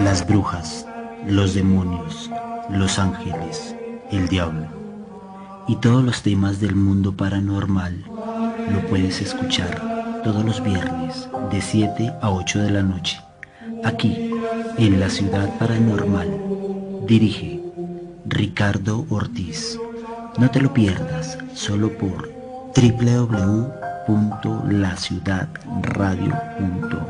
las brujas, los demonios, los ángeles, el diablo y todos los temas del mundo paranormal lo puedes escuchar todos los viernes de 7 a 8 de la noche, aquí en La Ciudad Paranormal. Dirige Ricardo Ortiz. No te lo pierdas, solo por www.laciudadradio.com.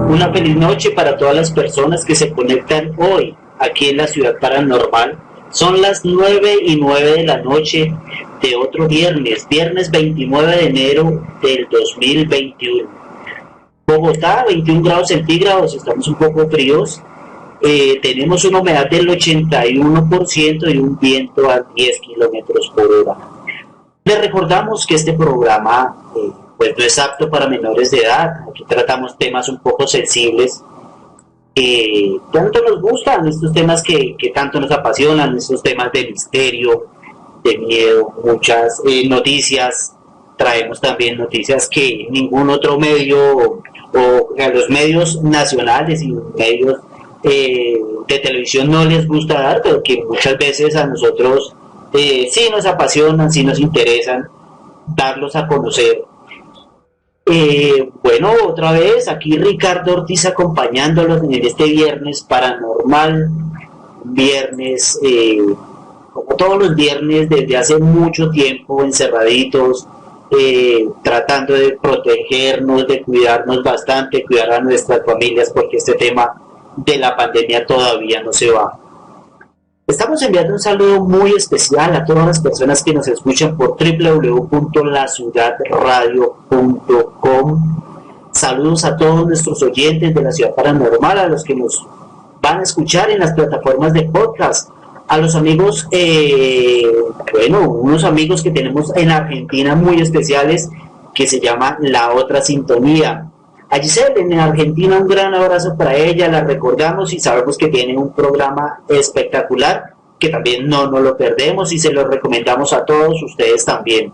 Una feliz noche para todas las personas que se conectan hoy aquí en la Ciudad Paranormal. Son las 9:09 de la noche de otro viernes 29 de enero del 2021. Bogotá, 21 grados centígrados, estamos un poco fríos. Tenemos una humedad del 81% y un viento a 10 kilómetros por hora. Les recordamos que este programa pues no es apto para menores de edad. Aquí tratamos temas un poco sensibles que tanto nos gustan, estos temas que tanto nos apasionan, estos temas de misterio, de miedo, muchas noticias. Traemos también noticias que ningún otro medio o los medios nacionales y los medios de televisión no les gusta dar, pero que muchas veces a nosotros sí nos apasionan, sí nos interesan darlos a conocer. Bueno, otra vez aquí Ricardo Ortiz acompañándolos en este viernes paranormal, viernes como todos los viernes desde hace mucho tiempo encerraditos, tratando de protegernos, de cuidarnos bastante, cuidar a nuestras familias, porque este tema de la pandemia todavía no se va. Estamos enviando un saludo muy especial a todas las personas que nos escuchan por www.laciudadradio.com. Saludos a todos nuestros oyentes de la Ciudad Paranormal, a los que nos van a escuchar en las plataformas de podcast, a los amigos, unos amigos que tenemos en Argentina muy especiales, que se llama La Otra Sintonía. A Giselle en Argentina, un gran abrazo para ella, la recordamos y sabemos que tiene un programa espectacular, que también no lo perdemos y se lo recomendamos a todos ustedes también.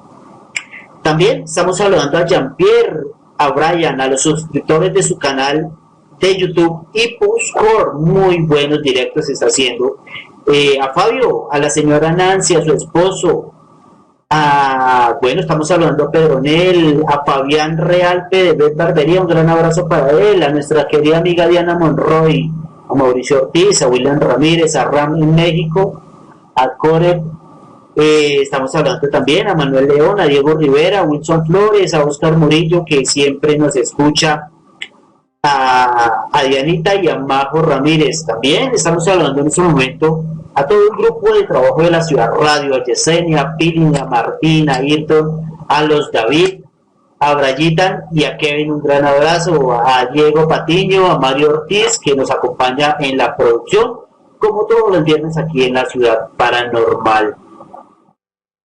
También estamos saludando a Jean-Pierre, a Brian, a los suscriptores de su canal de YouTube y Puscore, muy buenos directos está haciendo, a Fabio, a la señora Nancy, a su esposo, estamos hablando a Pedronel, a Fabián Realpe de Bet Barbería, un gran abrazo para él, a nuestra querida amiga Diana Monroy, a Mauricio Ortiz, a William Ramírez, a Ram en México, a Core, estamos hablando también a Manuel León, a Diego Rivera, a Wilson Flores, a Oscar Murillo, que siempre nos escucha, a Dianita y a Majo Ramírez. También estamos hablando en este momento a todo el grupo de trabajo de la Ciudad Radio, a Yesenia, a Pili, a Martín, a Ayrton, a los David, a Brayitan y a Kevin, un gran abrazo, a Diego Patiño, a Mario Ortiz, que nos acompaña en la producción, como todos los viernes aquí en la Ciudad Paranormal.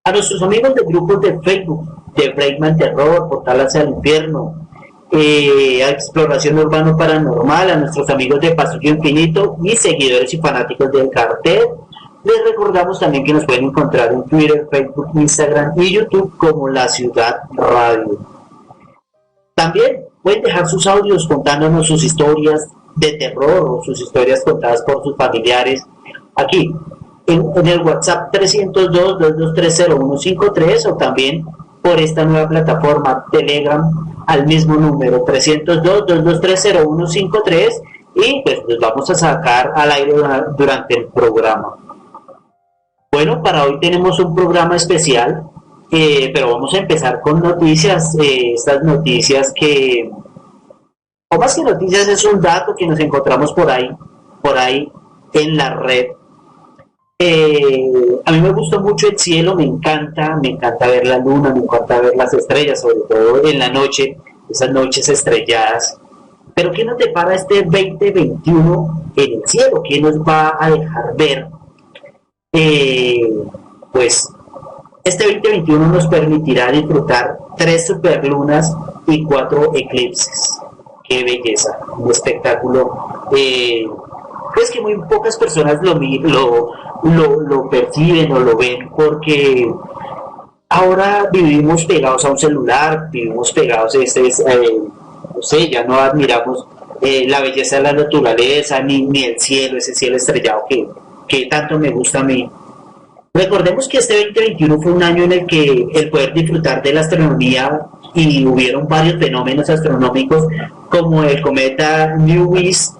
A nuestros amigos de grupos de Facebook, de Breakman Terror, Portal hacia el Infierno, a Exploración Urbano Paranormal, a nuestros amigos de Pasillo Infinito y seguidores y fanáticos del cartel. Les recordamos también que nos pueden encontrar en Twitter, Facebook, Instagram y YouTube como La Ciudad Radio. También pueden dejar sus audios contándonos sus historias de terror o sus historias contadas por sus familiares aquí en el WhatsApp 302-223-0153 o también por esta nueva plataforma Telegram al mismo número 302-223-0153 y pues los vamos a sacar al aire durante el programa. Bueno, para hoy tenemos un programa especial, pero vamos a empezar con noticias, estas noticias que, o más que noticias, es un dato que nos encontramos por ahí en la red. A mí me gusta mucho el cielo, me encanta ver la luna, me encanta ver las estrellas, sobre todo en la noche, esas noches estrelladas. Pero ¿qué nos depara este 2021 en el cielo? ¿Qué nos va a dejar ver? Pues este 2021 nos permitirá disfrutar 3 superlunas y 4 eclipses. ¡Qué belleza! Un espectáculo pues que muy pocas personas lo perciben o lo ven, porque ahora vivimos pegados a un celular, vivimos pegados no sé, ya no admiramos la belleza de la naturaleza, ni el cielo, ese cielo estrellado que tanto me gusta a mí. Recordemos que este 2021 fue un año en el que el poder disfrutar de la astronomía y hubieron varios fenómenos astronómicos como el cometa Neowise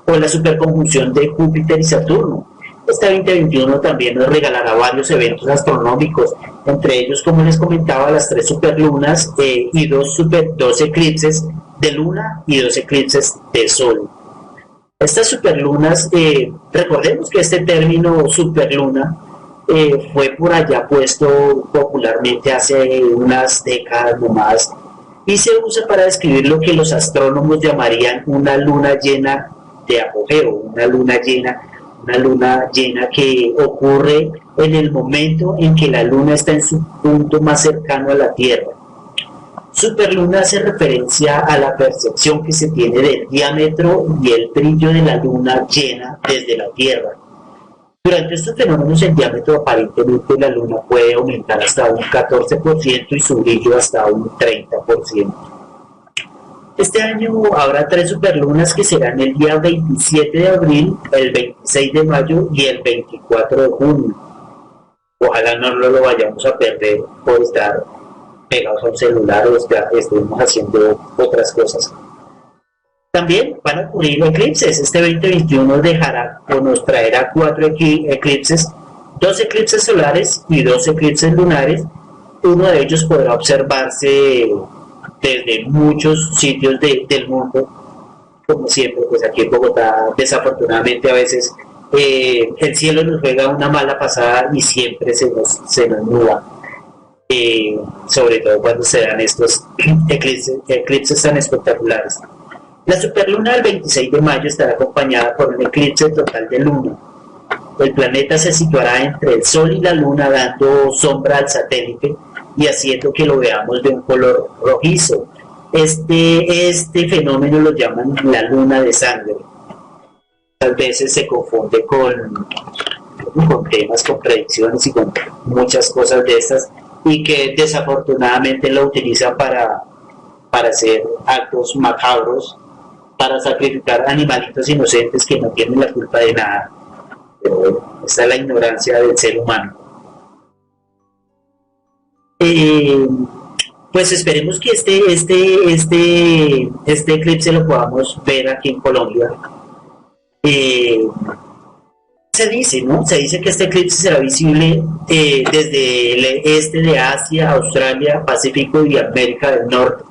o la superconjunción de Júpiter y Saturno. Este 2021 también nos regalará varios eventos astronómicos, entre ellos, como les comentaba, las 3 superlunas y 2 eclipses de luna y 2 eclipses de sol. Estas superlunas, recordemos que este término superluna fue por allá puesto popularmente hace unas décadas nomás y se usa para describir lo que los astrónomos llamarían una luna llena de apogeo, una luna llena que ocurre en el momento en que la luna está en su punto más cercano a la Tierra. Superluna hace referencia a la percepción que se tiene del diámetro y el brillo de la luna llena desde la Tierra. Durante estos fenómenos el diámetro aparentemente de la luna puede aumentar hasta un 14% y su brillo hasta un 30%. Este año habrá 3 superlunas que serán el día 27 de abril, el 26 de mayo y el 24 de junio. Ojalá no lo vayamos a perder por estar pegados a un celular o estemos haciendo otras cosas. También van a ocurrir eclipses. Este 2021 dejará o nos traerá 4 eclipses, 2 eclipses solares y 2 eclipses lunares. Uno de ellos podrá observarse desde muchos sitios del mundo, como siempre, pues aquí en Bogotá, desafortunadamente a veces el cielo nos juega una mala pasada y siempre se nos nubla, sobre todo cuando se dan estos eclipses tan espectaculares. La superluna del 26 de mayo estará acompañada por un eclipse total de luna. El planeta se situará entre el Sol y la Luna, dando sombra al satélite y haciendo que lo veamos de un color rojizo. Este fenómeno lo llaman la luna de sangre. Muchas veces se confunde con temas, con predicciones y con muchas cosas de estas, y que desafortunadamente lo utilizan para hacer actos macabros, para sacrificar animalitos inocentes que no tienen la culpa de nada. Pero bueno, esta es la ignorancia del ser humano. Pues esperemos que este eclipse lo podamos ver aquí en Colombia. Se dice, ¿no? Se dice que este eclipse será visible desde el este de Asia, Australia, Pacífico y América del Norte.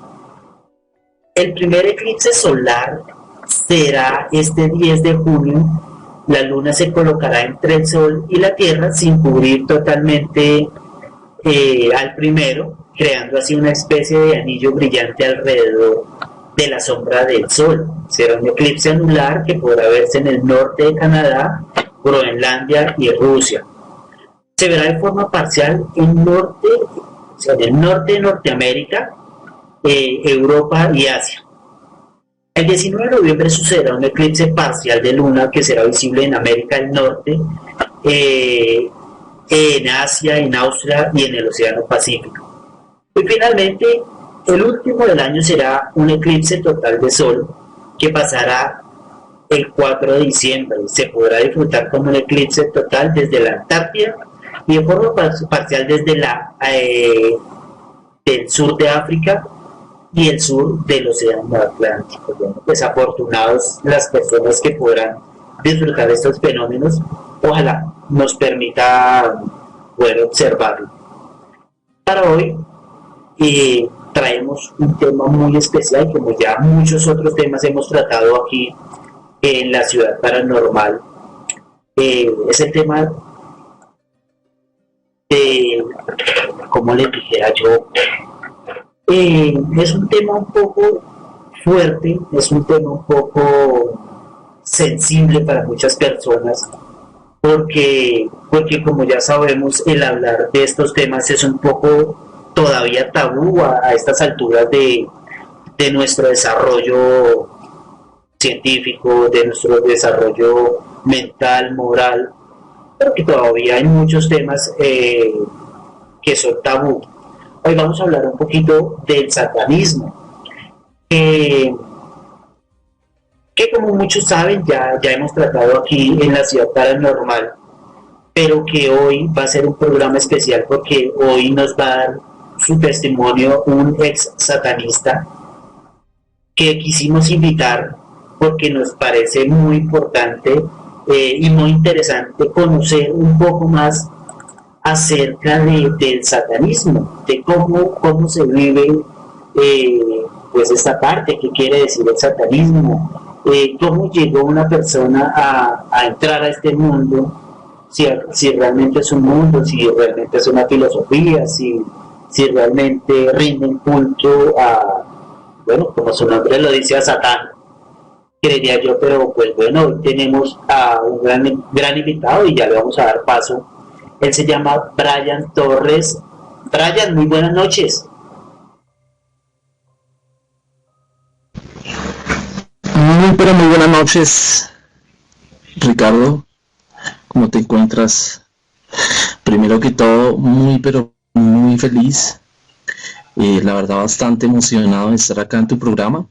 El primer eclipse solar será este 10 de junio. La luna se colocará entre el Sol y la Tierra sin cubrir totalmente al primero, creando así una especie de anillo brillante alrededor de la sombra del Sol. Será un eclipse anular que podrá verse en el norte de Canadá, Groenlandia y Rusia. Se verá de forma parcial en el norte de Norteamérica, Europa y Asia. El 19 de noviembre sucederá un eclipse parcial de luna que será visible en América del Norte, en Asia, en Austria y en el Océano Pacífico. Y finalmente, El último del año será un eclipse total de sol que pasará el 4 de diciembre. Se podrá disfrutar como un eclipse total desde la Antártida y de forma parcial desde del sur de África y el sur del Océano Atlántico. Bueno, pues afortunados las personas que podrán disfrutar de estos fenómenos, ojalá nos permita poder observarlo. Para hoy traemos un tema muy especial, como ya muchos otros temas hemos tratado aquí en la Ciudad Paranormal. Es el tema de, como le dijera yo, es un tema un poco fuerte, es un tema un poco sensible para muchas personas, porque como ya sabemos, el hablar de estos temas es un poco todavía tabú a estas alturas de nuestro desarrollo científico, de nuestro desarrollo mental, moral, porque todavía hay muchos temas que son tabú. Hoy vamos a hablar un poquito del satanismo, que como muchos saben ya hemos tratado aquí en la Ciudad Paranormal, pero que hoy va a ser un programa especial porque hoy nos va a dar su testimonio un ex satanista que quisimos invitar porque nos parece muy importante y muy interesante conocer un poco más acerca del satanismo, de cómo se vive pues esta parte, qué quiere decir el satanismo, cómo llegó una persona a entrar a este mundo, si realmente es un mundo, si realmente es una filosofía, si realmente rinden culto a, bueno, como su nombre lo dice, a Satán, creería yo, pero pues bueno, hoy tenemos a un gran invitado y ya le vamos a dar paso. Él se llama Brian Torres. Brian, muy buenas noches. Pero muy buenas noches, Ricardo. ¿Cómo te encuentras? Primero que todo, pero muy feliz. La verdad, bastante emocionado de estar acá en tu programa.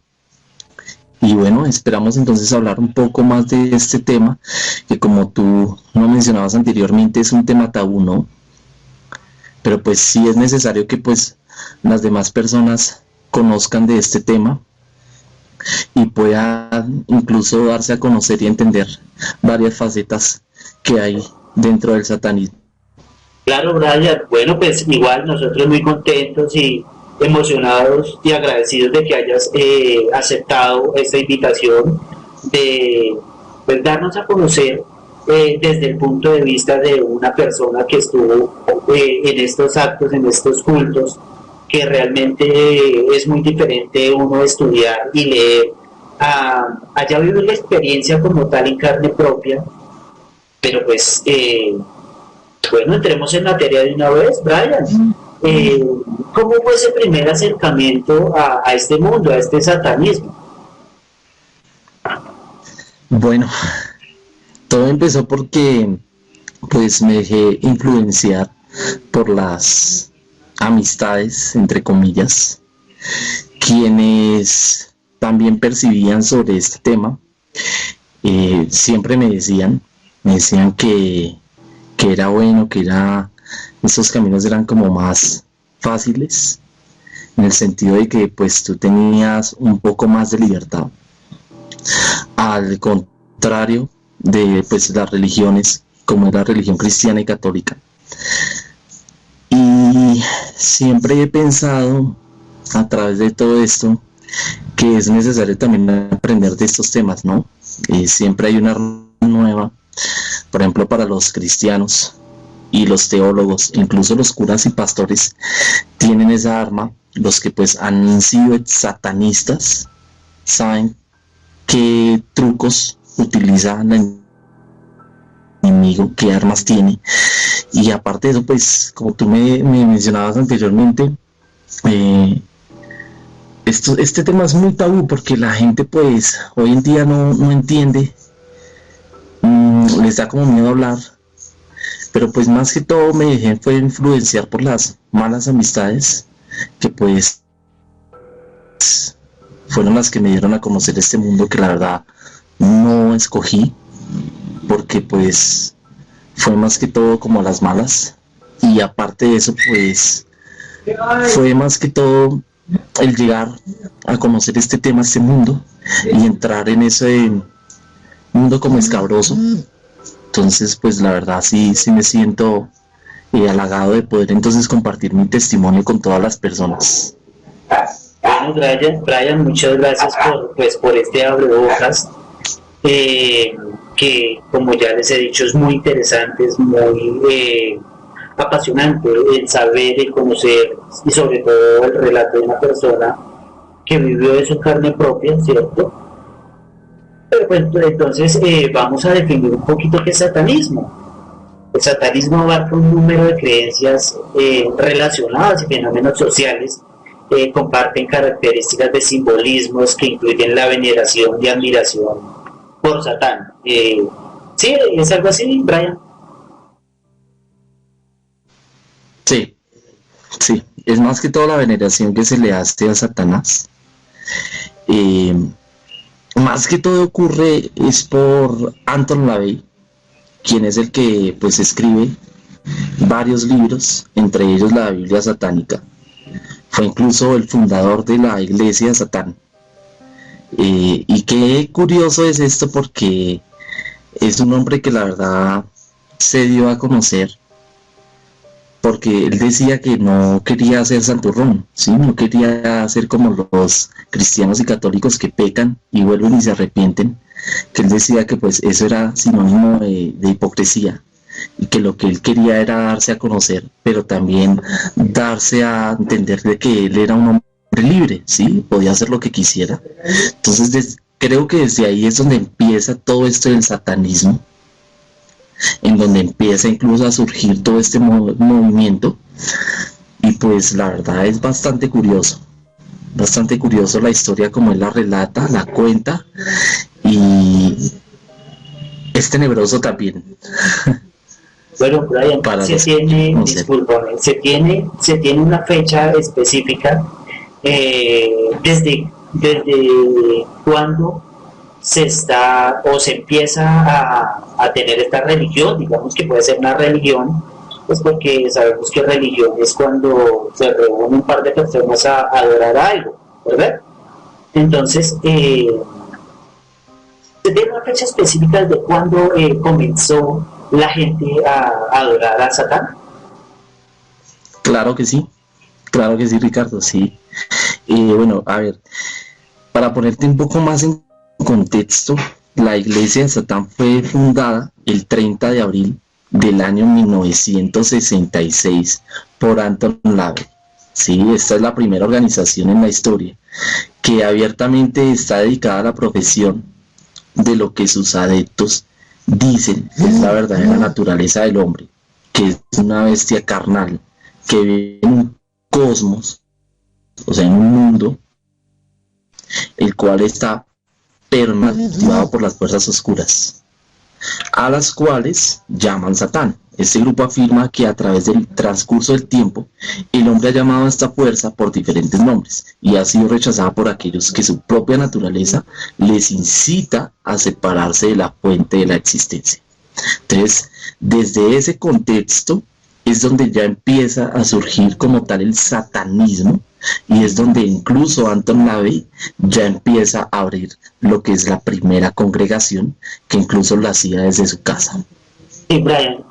Y bueno, esperamos entonces hablar un poco más de este tema, que como tú no mencionabas anteriormente, es un tema tabú, ¿no? Pero pues sí es necesario que pues las demás personas conozcan de este tema y puedan incluso darse a conocer y entender varias facetas que hay dentro del satanismo. Claro, Brian. Bueno, pues igual nosotros muy contentos y emocionados y agradecidos de que hayas aceptado esta invitación de pues, darnos a conocer desde el punto de vista de una persona que estuvo en estos actos, en estos cultos, que realmente es muy diferente uno estudiar y leer a ya vivir la experiencia como tal en carne propia. Pero pues bueno, entremos en materia de una vez, Brian. ¿Cómo fue ese primer acercamiento a este mundo, a este satanismo? Bueno, todo empezó porque pues me dejé influenciar por las amistades, entre comillas, quienes también percibían sobre este tema. Siempre me decían que era bueno, esos caminos eran como más fáciles, en el sentido de que pues tú tenías un poco más de libertad, al contrario de pues las religiones como la religión cristiana y católica. Y siempre he pensado a través de todo esto que es necesario también aprender de estos temas, ¿no? Siempre hay una nueva, por ejemplo, para los cristianos y los teólogos, incluso los curas y pastores, tienen esa arma. Los que pues han sido satanistas saben qué trucos utiliza el enemigo, qué armas tiene. Y aparte de eso, pues como tú me mencionabas anteriormente, este tema es muy tabú porque la gente pues hoy en día no entiende, les da como miedo hablar. Pero pues más que todo me dejé fue influenciar por las malas amistades que pues pues fueron las que me dieron a conocer este mundo que la verdad no escogí, porque pues fue más que todo como a las malas, y aparte de eso pues fue más que todo el llegar a conocer este tema, este mundo, y entrar en ese mundo como escabroso. Entonces pues la verdad sí me siento halagado de poder entonces compartir mi testimonio con todas las personas. Bueno, Brian, muchas gracias por este abrebocas, que como ya les he dicho es muy interesante, es muy apasionante el saber, el conocer y sobre todo el relato de una persona que vivió de su carne propia, ¿cierto? Pero pues entonces vamos a definir un poquito qué es satanismo. El satanismo abarca un número de creencias relacionadas y fenómenos sociales, comparten características de simbolismos que incluyen la veneración y admiración por Satán. ¿Sí? ¿Es algo así, Brian? Sí, es más que todo la veneración que se le hace a Satanás. Más que todo ocurre es por Anton LaVey, quien es el que pues escribe varios libros, entre ellos la Biblia satánica. Fue incluso el fundador de la iglesia de Satán. Y qué curioso es esto, porque es un hombre que la verdad se dio a conocer porque él decía que no quería ser santurrón, ¿sí? No quería ser como los cristianos y católicos que pecan y vuelven y se arrepienten, que él decía que pues eso era sinónimo de hipocresía, y que lo que él quería era darse a conocer, pero también darse a entender de que él era un hombre libre, ¿sí? Podía hacer lo que quisiera. Entonces creo que desde ahí es donde empieza todo esto del satanismo, en donde empieza incluso a surgir todo este movimiento, y pues la verdad es bastante curioso la historia como él la relata, la cuenta, y es tenebroso también. Bueno, Brian, se tiene una fecha específica, desde cuándo se empieza a tener esta religión. Digamos que puede ser una religión, pues porque sabemos que religión es cuando se reúnen un par de personas a adorar algo, ¿verdad? Entonces, ¿se tiene una fecha específica de cuándo comenzó la gente a adorar a Satán? Claro que sí, Ricardo, sí. Bueno, a ver, para ponerte un poco más en contexto, la iglesia de Satán fue fundada el 30 de abril del año 1966 por Anton LaVey. Sí, esta es la primera organización en la historia que abiertamente está dedicada a la profesión de lo que sus adeptos dicen que es la verdadera naturaleza del hombre, que es una bestia carnal que vive en un cosmos, o sea, en un mundo, el cual está permanecido por las fuerzas oscuras, a las cuales llaman Satán. Este grupo afirma que a través del transcurso del tiempo el hombre ha llamado a esta fuerza por diferentes nombres y ha sido rechazada por aquellos que su propia naturaleza les incita a separarse de la fuente de la existencia. Entonces, desde ese contexto es donde ya empieza a surgir como tal el satanismo, y es donde incluso Anton LaVey ya empieza a abrir lo que es la primera congregación, que incluso lo hacía desde su casa. Sí, Brian,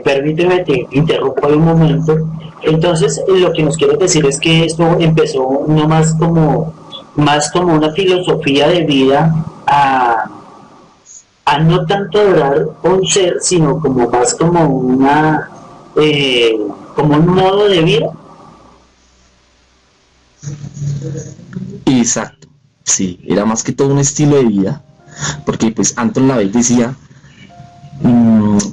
permíteme, te interrumpo un momento. Entonces, lo que nos quieres decir es que esto empezó no más como una filosofía de vida a no tanto adorar un ser, sino como más como como un modo de vida. Exacto, sí, era más que todo un estilo de vida, porque pues Anton LaVey decía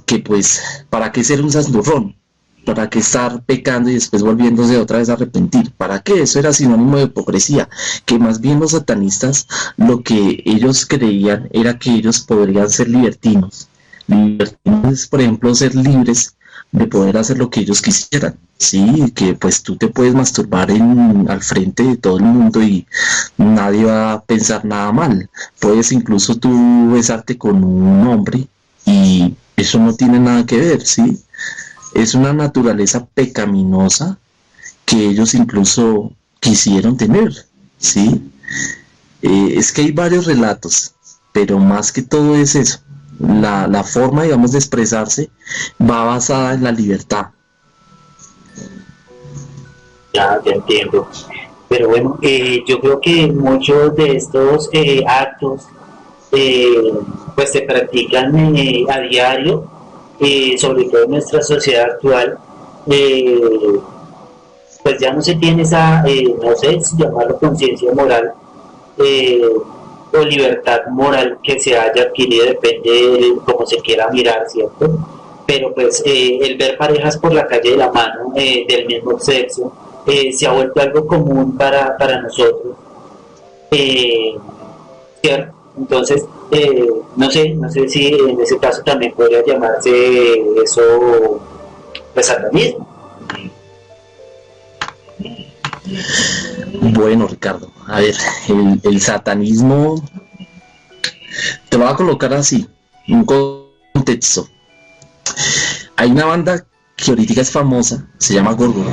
que pues ¿para qué ser un santurrón? ¿Para qué estar pecando y después volviéndose otra vez a arrepentir? ¿Para qué? Eso era sinónimo de hipocresía, que más bien los satanistas lo que ellos creían era que ellos podrían ser libertinos, por ejemplo, ser libres de poder hacer lo que ellos quisieran, ¿sí? Que pues tú te puedes masturbar al frente de todo el mundo y nadie va a pensar nada mal. Puedes incluso tú besarte con un hombre y eso no tiene nada que ver, ¿sí? Es una naturaleza pecaminosa que ellos incluso quisieron tener, ¿sí? Es que hay varios relatos, pero más que todo es eso. La forma, digamos, de expresarse va basada en la libertad. Ya, te entiendo. Pero bueno, yo creo que muchos de estos actos pues se practican a diario, sobre todo en nuestra sociedad actual. Pues ya no se tiene esa, no sé si llamarlo conciencia moral, eh, o libertad moral que se haya adquirido, depende de cómo se quiera mirar, ¿cierto? Pero pues el ver parejas por la calle de la mano, del mismo sexo, se ha vuelto algo común para nosotros, eh, ¿cierto? Entonces, no sé si en ese caso también podría llamarse eso, pues satanismo. Bueno, Ricardo, a ver, el satanismo, te voy a colocar así, un contexto. Hay una banda que ahorita es famosa, se llama Gorgoroth.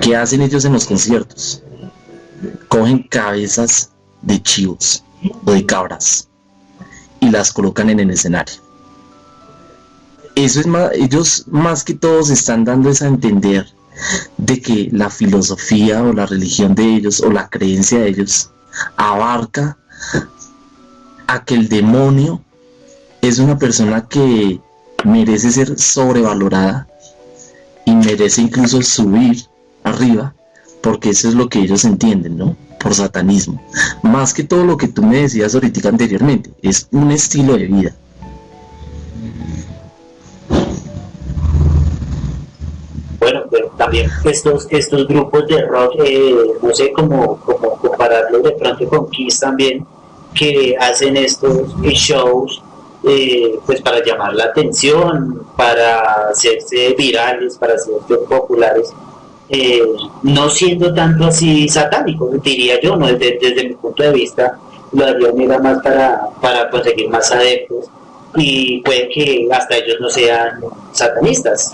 ¿Qué hacen ellos en los conciertos? Cogen cabezas de chivos o de cabras y las colocan en el escenario. Eso es más, ellos más que todos están dando es a entender de que la filosofía o la religión de ellos o la creencia de ellos abarca a que el demonio es una persona que merece ser sobrevalorada y merece incluso subir arriba, porque eso es lo que ellos entienden, ¿no? Por satanismo. Más que todo lo que tú me decías ahorita anteriormente, es un estilo de vida. Bueno, pero también estos grupos de rock, no sé cómo compararlos de pronto con Kiss también, que hacen estos shows pues para llamar la atención, para hacerse virales, para hacerse populares, no siendo tanto así satánicos, diría yo, ¿no? Desde mi punto de vista, lo harían era más para conseguir más adeptos y puede que hasta ellos no sean satanistas.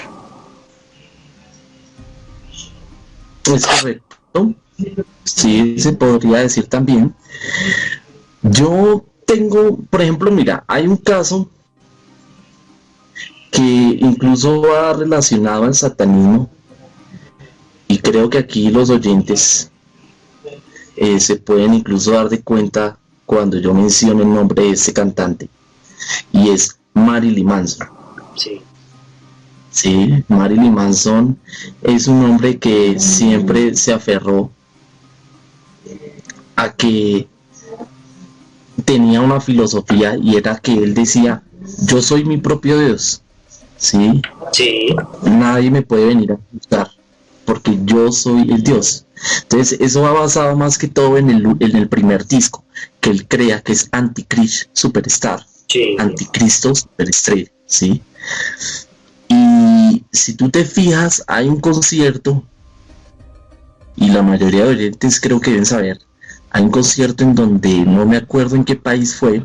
Es correcto. Sí, se podría decir también. Yo tengo, por ejemplo, mira, hay un caso que incluso va relacionado al satanismo y creo que aquí los oyentes se pueden incluso dar de cuenta cuando yo menciono el nombre de ese cantante y es Marilyn Manson. Sí. Sí, Marilyn Manson es un hombre que siempre se aferró a que tenía una filosofía y era que él decía, yo soy mi propio Dios, ¿sí? Sí. Nadie me puede venir a juzgar porque yo soy el Dios. Entonces eso va basado más que todo en el primer disco que él crea, que es Antichrist Superstar, Sí. Anticristo Superestrella, ¿sí? Y si tú te fijas, hay un concierto, y la mayoría de oyentes creo que deben saber, hay un concierto en donde no me acuerdo en qué país fue,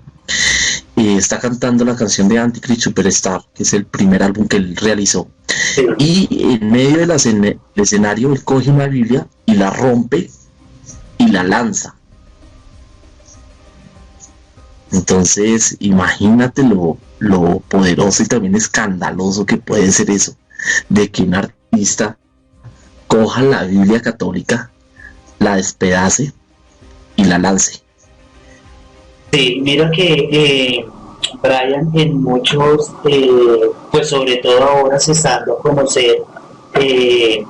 está cantando la canción de Antichrist Superstar, que es el primer álbum que él realizó. Sí. Y en medio del escenario él coge una Biblia y la rompe y la lanza. Entonces, imagínate lo poderoso y también escandaloso que puede ser eso, de que un artista coja la Biblia católica, la despedace y la lance. Sí, mira que Brian, en muchos, pues sobre todo ahora se está dando a conocer, y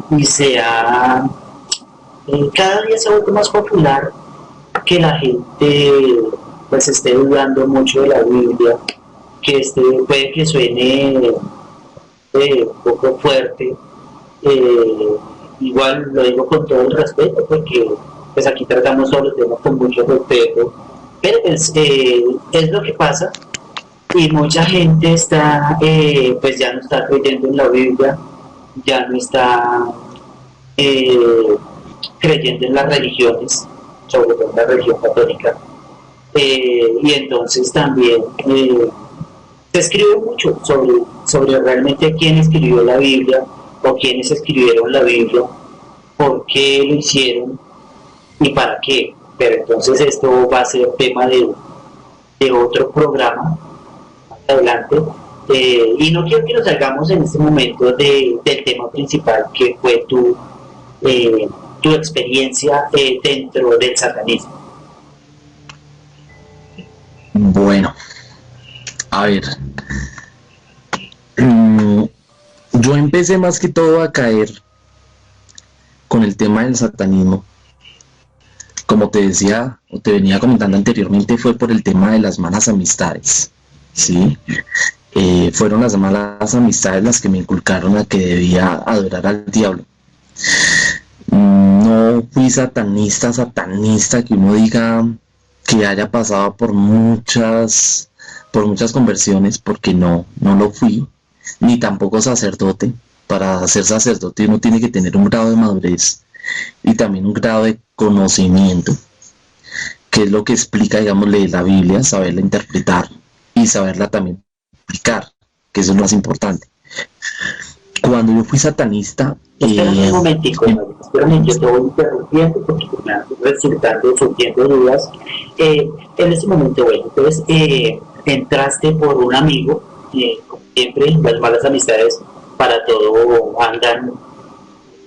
cada día se ha vuelto más popular que la gente pues esté dudando mucho de la Biblia, que puede que suene un poco fuerte, igual lo digo con todo el respeto porque pues aquí tratamos todos los temas con mucho respeto, pero pues, es lo que pasa, Y mucha gente está, pues ya no está creyendo en la Biblia, ya no está eh, creyendo en las religiones, sobre todo en la religión católica. Y entonces también se escribe mucho sobre realmente quién escribió la Biblia o quiénes escribieron la Biblia, por qué lo hicieron y para qué. Pero entonces esto va a ser tema de otro programa más adelante. Y no quiero que nos salgamos en este momento del tema principal que fue tu experiencia dentro del satanismo. Bueno, a ver, yo empecé más que todo a caer con el tema del satanismo. Como te decía o te venía comentando anteriormente, fue por el tema de las malas amistades, ¿sí? Fueron las malas amistades las que me inculcaron a que debía adorar al diablo. No fui satanista que uno diga que haya pasado por muchas conversiones, porque no lo fui, ni tampoco sacerdote. Para ser sacerdote uno tiene que tener un grado de madurez y también un grado de conocimiento, que es lo que explica, digamos, leer la Biblia, saberla interpretar y saberla también explicar, que eso es lo más importante. Cuando yo fui satanista... Espera un momentico, espérame, yo te voy interrumpiendo porque me han resultando surgiendo dudas. En ese momento, bueno, entonces entraste por un amigo, como siempre, las malas amistades para todo andan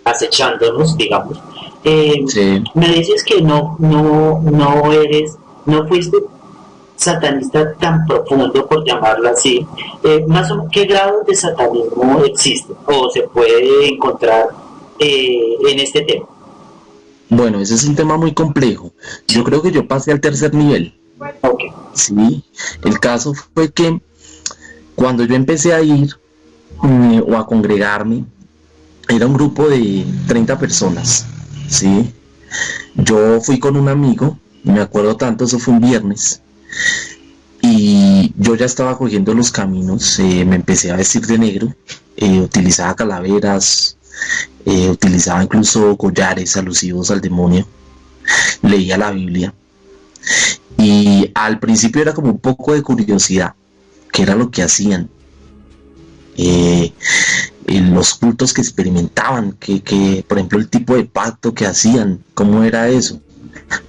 acechándonos, digamos. Sí. Me dices que no fuiste satanista tan profundo, por llamarlo así. Más o menos, ¿qué grados de satanismo existen o se puede encontrar en este tema? Bueno, ese es un tema muy complejo. Yo creo que yo pasé al tercer nivel. Okay. Sí, el caso fue que cuando yo empecé a ir o a congregarme, era un grupo de 30 personas, ¿sí? Yo fui con un amigo, me acuerdo tanto, eso fue un viernes, y yo ya estaba cogiendo los caminos, me empecé a vestir de negro, utilizaba calaveras, utilizaba incluso collares alusivos al demonio, leía la Biblia, y al principio era como un poco de curiosidad, qué era lo que hacían, en los cultos que experimentaban, que por ejemplo el tipo de pacto que hacían, cómo era eso.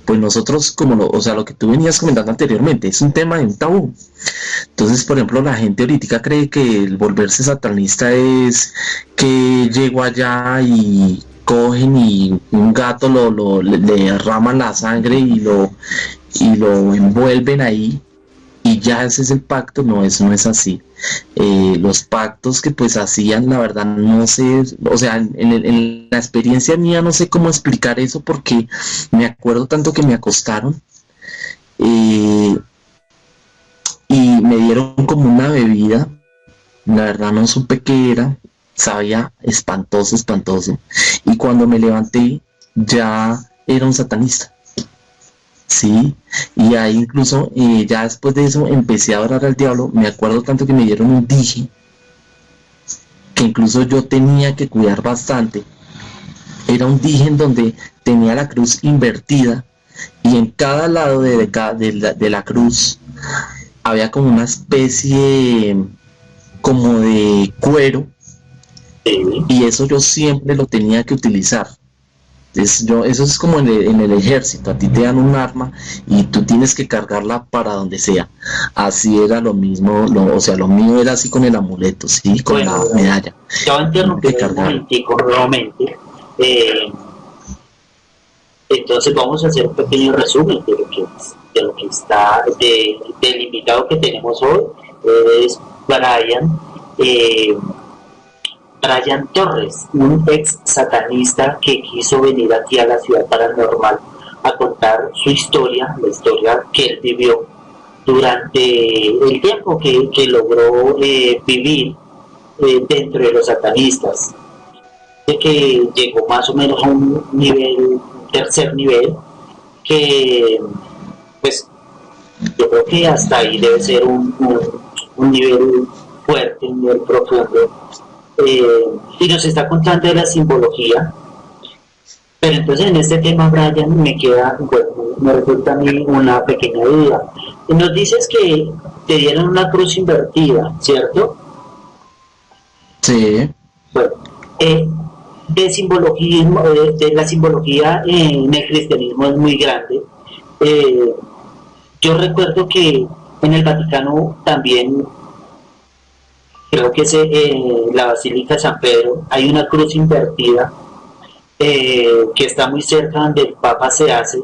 Pues nosotros, o sea, lo que tú venías comentando anteriormente, es un tema de un tabú. Entonces, por ejemplo, la gente ahorita cree que el volverse satanista es que llego allá y cogen y un gato le derraman la sangre y lo envuelven ahí y ya ese es el pacto. No, eso no es así. Los pactos que pues hacían, la verdad no sé, o sea, en la experiencia mía no sé cómo explicar eso, porque me acuerdo tanto que me acostaron y me dieron como una bebida, la verdad no supe qué era, sabía espantoso, y cuando me levanté ya era un satanista. Sí, y ahí incluso ya después de eso empecé a orar al diablo. Me acuerdo tanto que me dieron un dije que incluso yo tenía que cuidar bastante. Era un dije en donde tenía la cruz invertida y en cada lado de la cruz había como una especie como de cuero, y eso yo siempre lo tenía que utilizar. Eso es como en el ejército, a ti te dan un arma y tú tienes que cargarla para donde sea. Así era lo mismo, o sea, lo mío era así con el amuleto, sí, con la medalla. Ya voy a interrumpir un momentico nuevamente. Entonces vamos a hacer un pequeño resumen de lo que está, del invitado que tenemos hoy. Es Brian Torres, un ex satanista que quiso venir aquí a la ciudad paranormal a contar su historia, la historia que él vivió durante el tiempo que logró vivir dentro de los satanistas, de que llegó más o menos a un tercer nivel, que pues yo creo que hasta ahí debe ser un nivel fuerte, un nivel profundo, y nos está contando de la simbología. Pero entonces en este tema, Brian, me queda, bueno, me resulta a mí una pequeña duda. Nos dices que te dieron una cruz invertida, ¿cierto? Sí. Bueno, de simbolismo, de la simbología en el cristianismo es muy grande. Yo recuerdo que en el Vaticano también, creo que es la Basílica de San Pedro, hay una cruz invertida que está muy cerca donde el Papa se hace.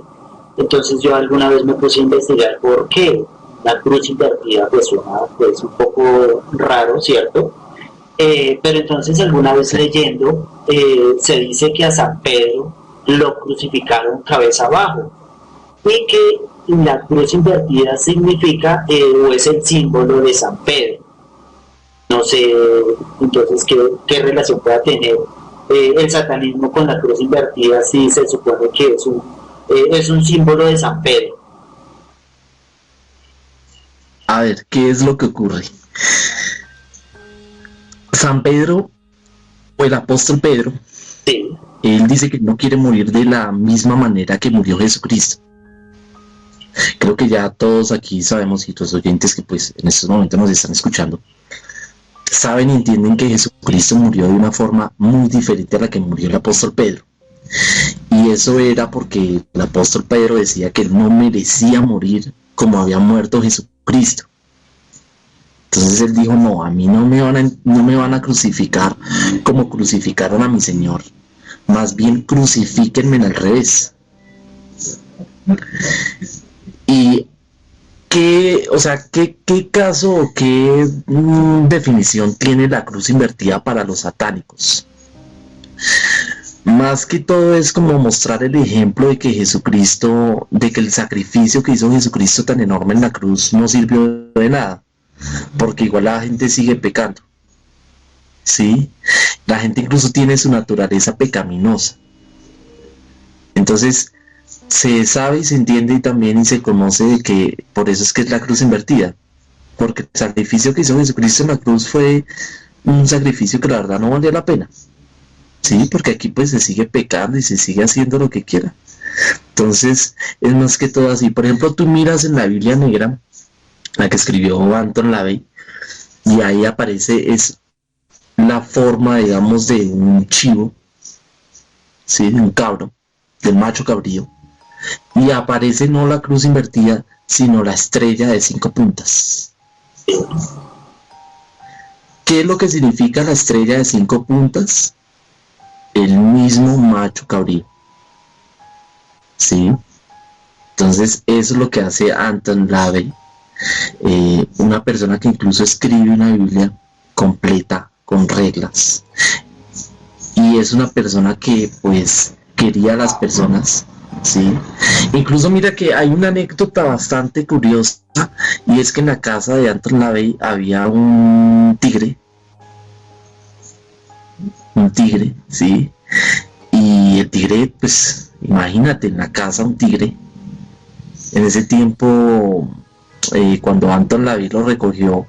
Entonces yo alguna vez me puse a investigar por qué la cruz invertida, pues suena pues un poco raro, ¿cierto? Pero entonces alguna vez leyendo se dice que a San Pedro lo crucificaron cabeza abajo y que la cruz invertida significa o es el símbolo de San Pedro. No sé entonces qué relación pueda tener el satanismo con la cruz invertida si se supone que es un símbolo de San Pedro. A ver, ¿qué es lo que ocurre? San Pedro, o el apóstol Pedro, Sí. él dice que no quiere morir de la misma manera que murió Jesucristo. Creo que ya todos aquí sabemos, y los oyentes que pues en estos momentos nos están escuchando, saben y entienden que Jesucristo murió de una forma muy diferente a la que murió el apóstol Pedro. Y eso era porque el apóstol Pedro decía que él no merecía morir como había muerto Jesucristo. Entonces él dijo, no, a mí no me van a crucificar como crucificaron a mi Señor. Más bien crucifíquenme al revés. Y ¿qué caso o qué definición tiene la cruz invertida para los satánicos? Más que todo es como mostrar el ejemplo de que Jesucristo, de que el sacrificio que hizo Jesucristo tan enorme en la cruz no sirvió de nada, porque igual la gente sigue pecando, ¿sí? La gente incluso tiene su naturaleza pecaminosa. Entonces, se sabe y se entiende y también se conoce de que por eso es que es la cruz invertida, porque el sacrificio que hizo Jesucristo en la cruz fue un sacrificio que la verdad no valía la pena, sí, porque aquí pues se sigue pecando y se sigue haciendo lo que quiera. Entonces es más que todo así. Por ejemplo, tú miras en la Biblia negra, la que escribió Anton LaVey, y ahí aparece es la forma, digamos, de un chivo, sí, de un cabro, del macho cabrío, y aparece no la cruz invertida, sino la estrella de 5 puntas. ¿Qué es lo que significa la estrella de 5 puntas? El mismo macho cabrío, ¿sí? Entonces eso es lo que hace Anton LaVey, una persona que incluso escribe una Biblia completa con reglas, y es una persona que pues quería a las personas, ¿sí? Incluso mira que hay una anécdota bastante curiosa, y es que en la casa de Anton LaVey había un tigre, ¿sí? Y el tigre, pues imagínate, en la casa un tigre. En ese tiempo, cuando Anton LaVey lo recogió,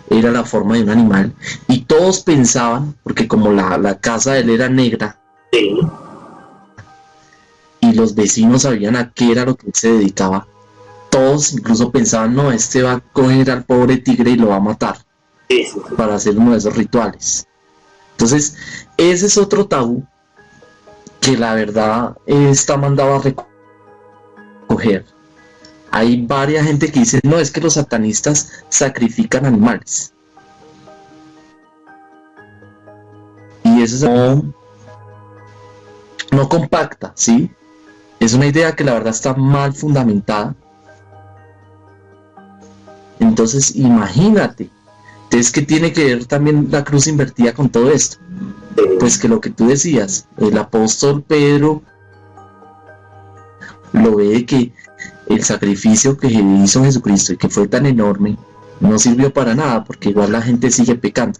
era la forma de un animal, y todos pensaban, porque como la casa de él era negra, Sí. y los vecinos sabían a qué era lo que él se dedicaba, todos incluso pensaban, no, este va a coger al pobre tigre y lo va a matar Sí, sí, sí. para hacer uno de esos rituales. Entonces, ese es otro tabú que la verdad está mandado a recoger. Hay varias gente que dice, no, es que los satanistas sacrifican animales. Y eso no compacta, ¿sí? Es una idea que la verdad está mal fundamentada. Entonces, imagínate. Entonces, ¿qué tiene que ver también la cruz invertida con todo esto? Pues que lo que tú decías, el apóstol Pedro lo ve de que el sacrificio que hizo Jesucristo y que fue tan enorme no sirvió para nada, porque igual la gente sigue pecando.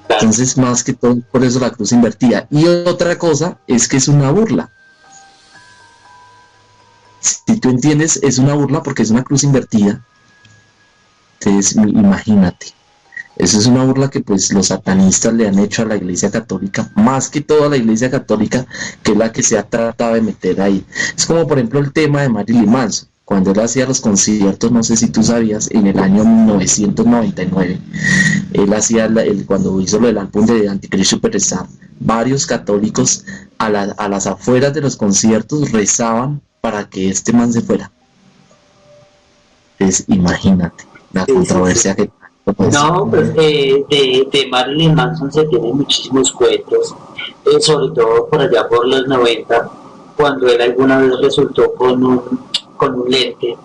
Entonces, más que todo, por eso la cruz invertida. Y otra cosa es que es una burla. Si tú entiendes, es una burla porque es una cruz invertida. Entonces, imagínate. Eso es una burla que pues los satanistas le han hecho a la Iglesia Católica, más que toda la Iglesia Católica, que es la que se ha tratado de meter ahí. Es como por ejemplo el tema de Marilyn Manson, cuando él hacía los conciertos, no sé si tú sabías, en el año 1999, él hacía, cuando hizo lo del álbum de Antichrist Superstar, varios católicos a las afueras de los conciertos rezaban para que este man se fuera. Entonces imagínate la controversia que... No, pues de Marilyn Manson se tienen muchísimos cuentos, sobre todo por allá por los 90, cuando él alguna vez resultó con un lente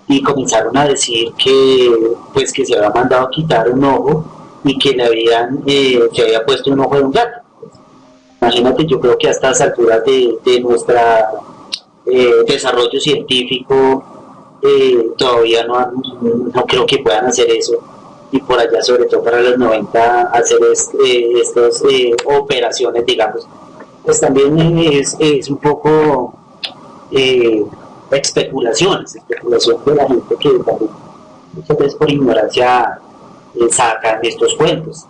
y comenzaron a decir que pues que se había mandado a quitar un ojo y que se había puesto un ojo de un gato. Imagínate, yo creo que a estas alturas de nuestra desarrollo científico todavía no creo que puedan hacer eso, y por allá sobre todo para los 90 hacer estas operaciones, digamos, pues también es un poco especulación de la gente que también muchas veces por ignorancia sacan estos cuentos,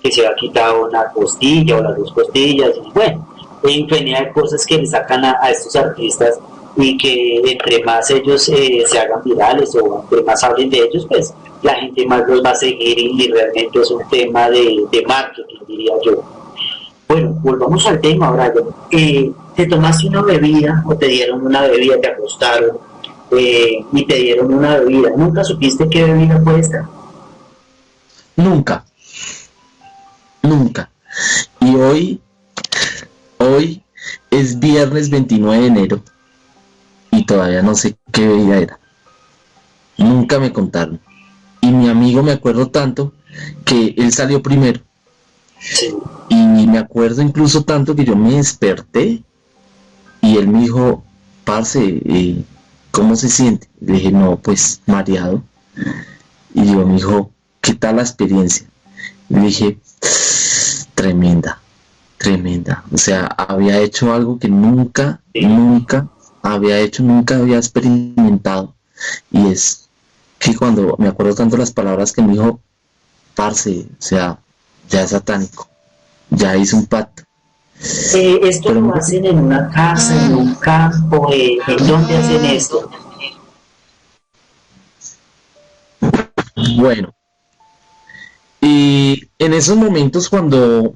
que se ha quitado una costilla o las dos costillas, y bueno, hay infinidad de cosas que le sacan a estos artistas, y que entre más ellos se hagan virales o entre más hablen de ellos, pues la gente más los va a seguir, y realmente es un tema de marketing, diría yo. Bueno, volvamos al tema, Brian. ¿Te tomaste una bebida o te dieron una bebida, te acostaron y te dieron una bebida? ¿Nunca supiste qué bebida fue esta? Nunca. Y hoy es viernes 29 de enero y todavía no sé qué bebida era. Nunca me contaron. Y mi amigo, me acuerdo tanto que él salió primero. Sí. Y me acuerdo incluso tanto que yo me desperté y él me dijo, parce, ¿cómo se siente? Le dije, no, pues mareado. Y yo me dijo, ¿qué tal la experiencia? Le dije, tremenda. O sea, había hecho algo que nunca había hecho, nunca había experimentado. Y es que cuando me acuerdo tanto las palabras que me dijo, parce, o sea, ya es satánico, ya hizo un pacto. ¿Esto Pero lo hacen en una casa, en un campo? ¿En dónde hacen esto? Bueno, y en esos momentos cuando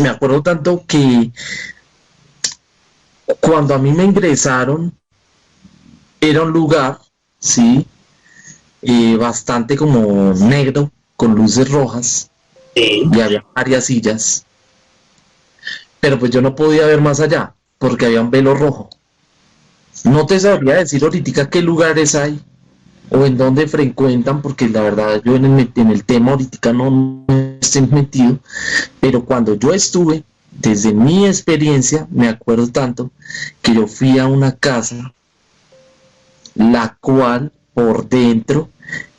me acuerdo tanto que cuando a mí me ingresaron era un lugar, sí, bastante como negro, con luces rojas, Sí. y había varias sillas, pero pues yo no podía ver más allá porque había un velo rojo. No te sabría decir ahorita qué lugares hay o en dónde frecuentan, porque la verdad yo en el tema ahorita no estoy metido, pero cuando yo estuve, desde mi experiencia, me acuerdo tanto que yo fui a una casa, la cual por dentro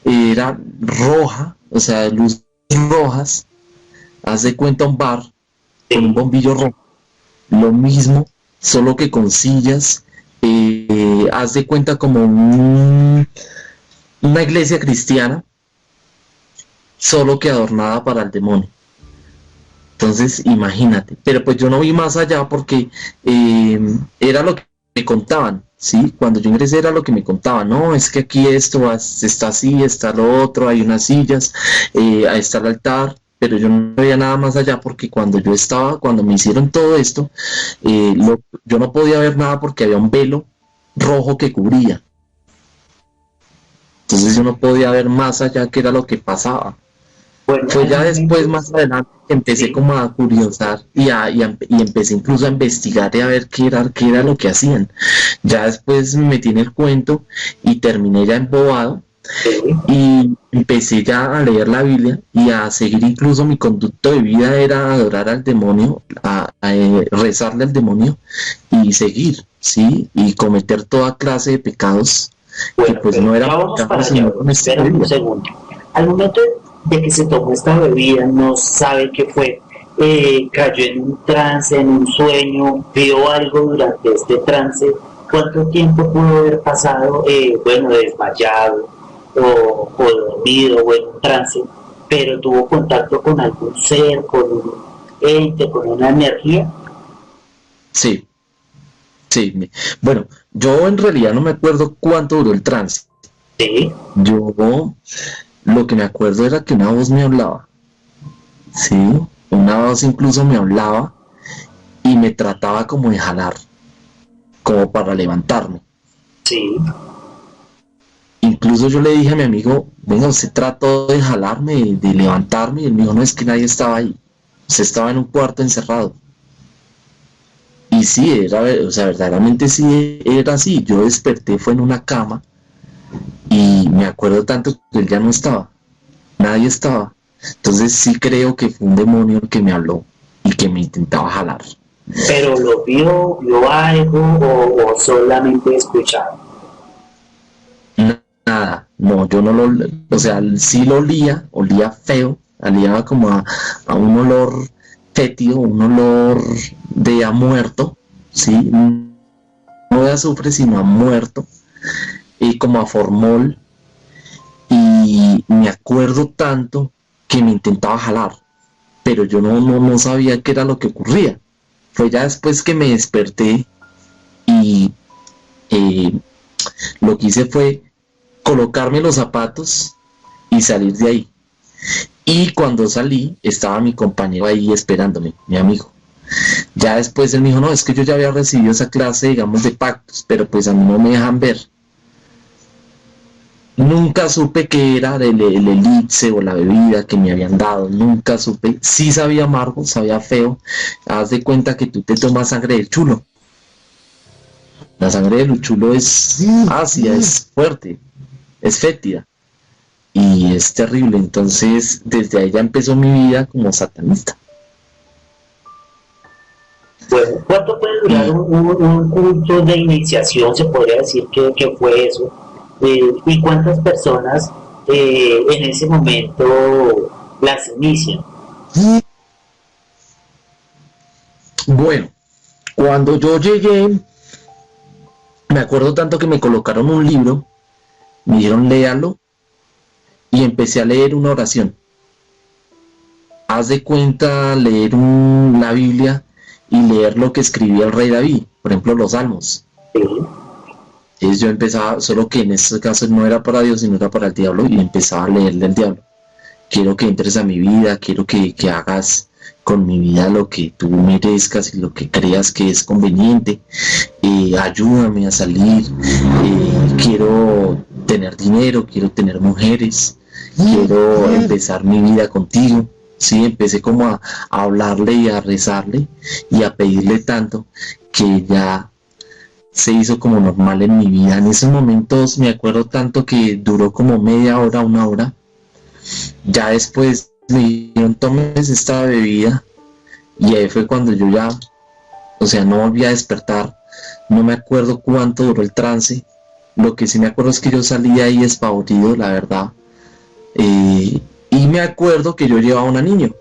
era roja, o sea, de luces rojas, haz de cuenta un bar con un bombillo rojo, lo mismo, solo que con sillas, haz de cuenta como una iglesia cristiana, solo que adornada para el demonio. Entonces, imagínate. Pero pues yo no vi más allá porque era lo que me contaban, ¿sí? Cuando yo ingresé era lo que me contaban. No, es que aquí esto está así, está lo otro, hay unas sillas, ahí está el altar. Pero yo no veía nada más allá porque cuando me hicieron todo esto, yo no podía ver nada porque había un velo rojo que cubría. Entonces yo no podía ver más allá qué era lo que pasaba. Bueno, Fue ya después, más adelante, que empecé como a curiosar y empecé incluso a investigar y a ver qué era lo que hacían. Ya después me metí en el cuento y terminé ya embobado y empecé ya a leer la Biblia y a seguir. Incluso mi conducto de vida era adorar al demonio, a rezarle al demonio y seguir, ¿sí? Y cometer toda clase de pecados. Bueno, que pues no era espera un segundo. Al momento de que se tomó esta bebida, no sabe qué fue, cayó en un trance, en un sueño, vio algo durante este trance. ¿Cuánto tiempo pudo haber pasado, desmayado? o dormido o en un trance, pero tuvo contacto con algún ser, con un ente, con una energía. Sí, sí. Bueno, yo en realidad no me acuerdo cuánto duró el trance. Sí, Yo lo que me acuerdo era que una voz me hablaba, ¿sí? Una voz incluso me hablaba y me trataba como de jalar, como para levantarme. sí, Incluso yo le dije a mi amigo, venga, usted trató de jalarme, de levantarme, y él me dijo, no, es que nadie estaba ahí, usted estaba en un cuarto encerrado. Y sí, era, o sea, verdaderamente sí era así. Yo desperté, fue en una cama, y me acuerdo tanto que él ya no estaba, nadie estaba. Entonces sí creo que fue un demonio el que me habló y que me intentaba jalar. pero lo vio algo o solamente escuchaba. Nada, no, yo no lo, o sea, sí lo olía feo, olía como a un olor fétido, un olor de a muerto, ¿sí? No de azufre, sino a muerto, y como a formol, y me acuerdo tanto que me intentaba jalar, pero yo no sabía qué era lo que ocurría. Fue ya después que me desperté y eh, lo que hice fue colocarme los zapatos y salir de ahí. Y cuando salí, estaba mi compañero ahí esperándome, mi amigo. Ya después él me dijo, no, es que yo ya había recibido esa clase, digamos, de pactos, pero pues a mí no me dejan ver. Nunca supe qué era el elixir o la bebida que me habían dado, nunca supe. Sí sabía amargo, sabía feo. Haz de cuenta que tú te tomas sangre del chulo. La sangre del chulo es ácida, es fuerte, es fétida. Y es terrible. Entonces desde ahí ya empezó mi vida como satanista. Bueno, ¿cuánto puede durar Y un culto de iniciación? Se podría decir que fue eso. ¿Y cuántas personas en ese momento las inician? bueno, cuando yo llegué, me acuerdo tanto que me colocaron un libro, me dijeron léalo y empecé a leer una oración. Haz de cuenta leer la Biblia y leer lo que escribía el rey David, por ejemplo los salmos. Sí, Entonces yo empezaba, solo que en este caso no era para Dios, sino era para el diablo, y empezaba a leerle al diablo. Quiero que entres a mi vida, quiero que hagas con mi vida lo que tú merezcas y lo que creas que es conveniente. Ayúdame a salir, quiero tener dinero, quiero tener mujeres, quiero empezar mi vida contigo. Sí, empecé como a hablarle y a rezarle y a pedirle tanto que ya se hizo como normal en mi vida. En esos momentos me acuerdo tanto que duró como media hora, una hora. Ya después me dijeron, tomes esta bebida, y ahí fue cuando yo ya, o sea, no volví a despertar. No me acuerdo cuánto duró el trance. Lo que sí me acuerdo es que yo salí de ahí espavorido, la verdad. Y me acuerdo que yo llevaba un anillo.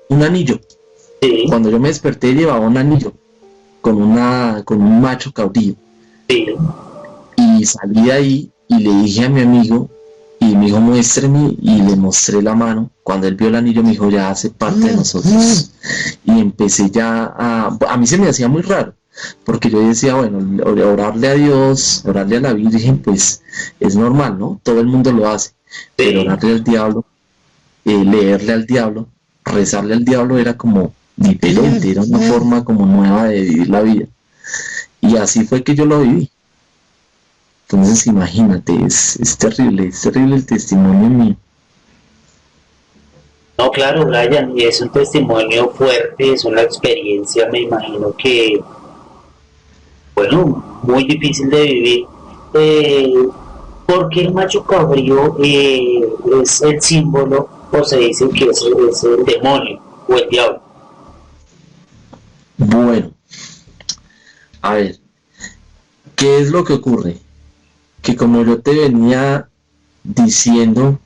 sí, Cuando yo me desperté llevaba un anillo con un macho cabrío. sí. Y salí de ahí y le dije a mi amigo, y me dijo, muéstreme, y le mostré la mano. Cuando él vio el anillo me dijo, ya hace parte de nosotros. Y empecé ya a mí se me hacía muy raro, porque yo decía, bueno, orarle a Dios, orarle a la Virgen, pues es normal, ¿no? Todo el mundo lo hace. Pero Sí. orarle al diablo, leerle al diablo, rezarle al diablo era como diferente, era una forma como nueva de vivir la vida. Y así fue que yo lo viví. Entonces imagínate, es terrible el testimonio mío. No, claro, Brian, y es un testimonio fuerte, es una experiencia, me imagino que, bueno, muy difícil de vivir. Eh, ¿Por qué el macho cabrío es el símbolo, o se dice que es el demonio o el diablo? Bueno, a ver, ¿qué es lo que ocurre? Que como yo te venía diciendo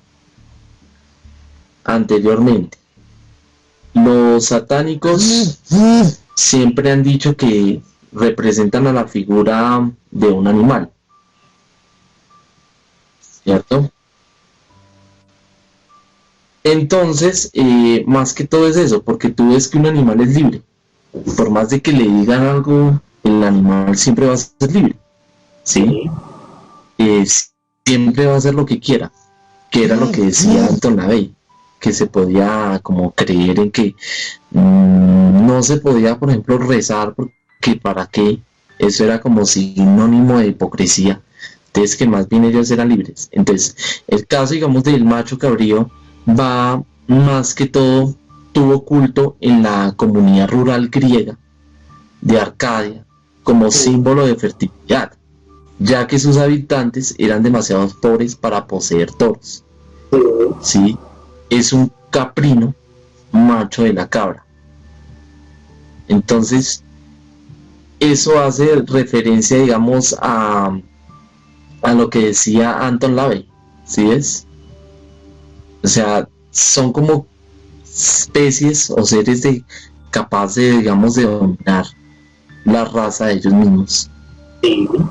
anteriormente, los satánicos siempre han dicho que representan a la figura de un animal, ¿cierto? Entonces, más que todo es eso, porque tú ves que un animal es libre. Por más de que le digan algo, el animal siempre va a ser libre, ¿sí? Eh, Siempre va a hacer lo que quiera, que era lo que decía Anton LaVey, que se podía como creer en que no se podía, por ejemplo, rezar, porque para qué, eso era como sinónimo de hipocresía. Entonces, que más bien ellos eran libres. Entonces, el caso, digamos, del macho cabrío va más que todo, tuvo culto en la comunidad rural griega de Arcadia como símbolo de fertilidad, ya que sus habitantes eran demasiado pobres para poseer toros. ¿Sí? Es un caprino macho de la cabra. Entonces, eso hace referencia, digamos, a lo que decía Anton LaVey, ¿sí es? O sea, son como especies o seres capaces de, digamos, de dominar la raza de ellos mismos.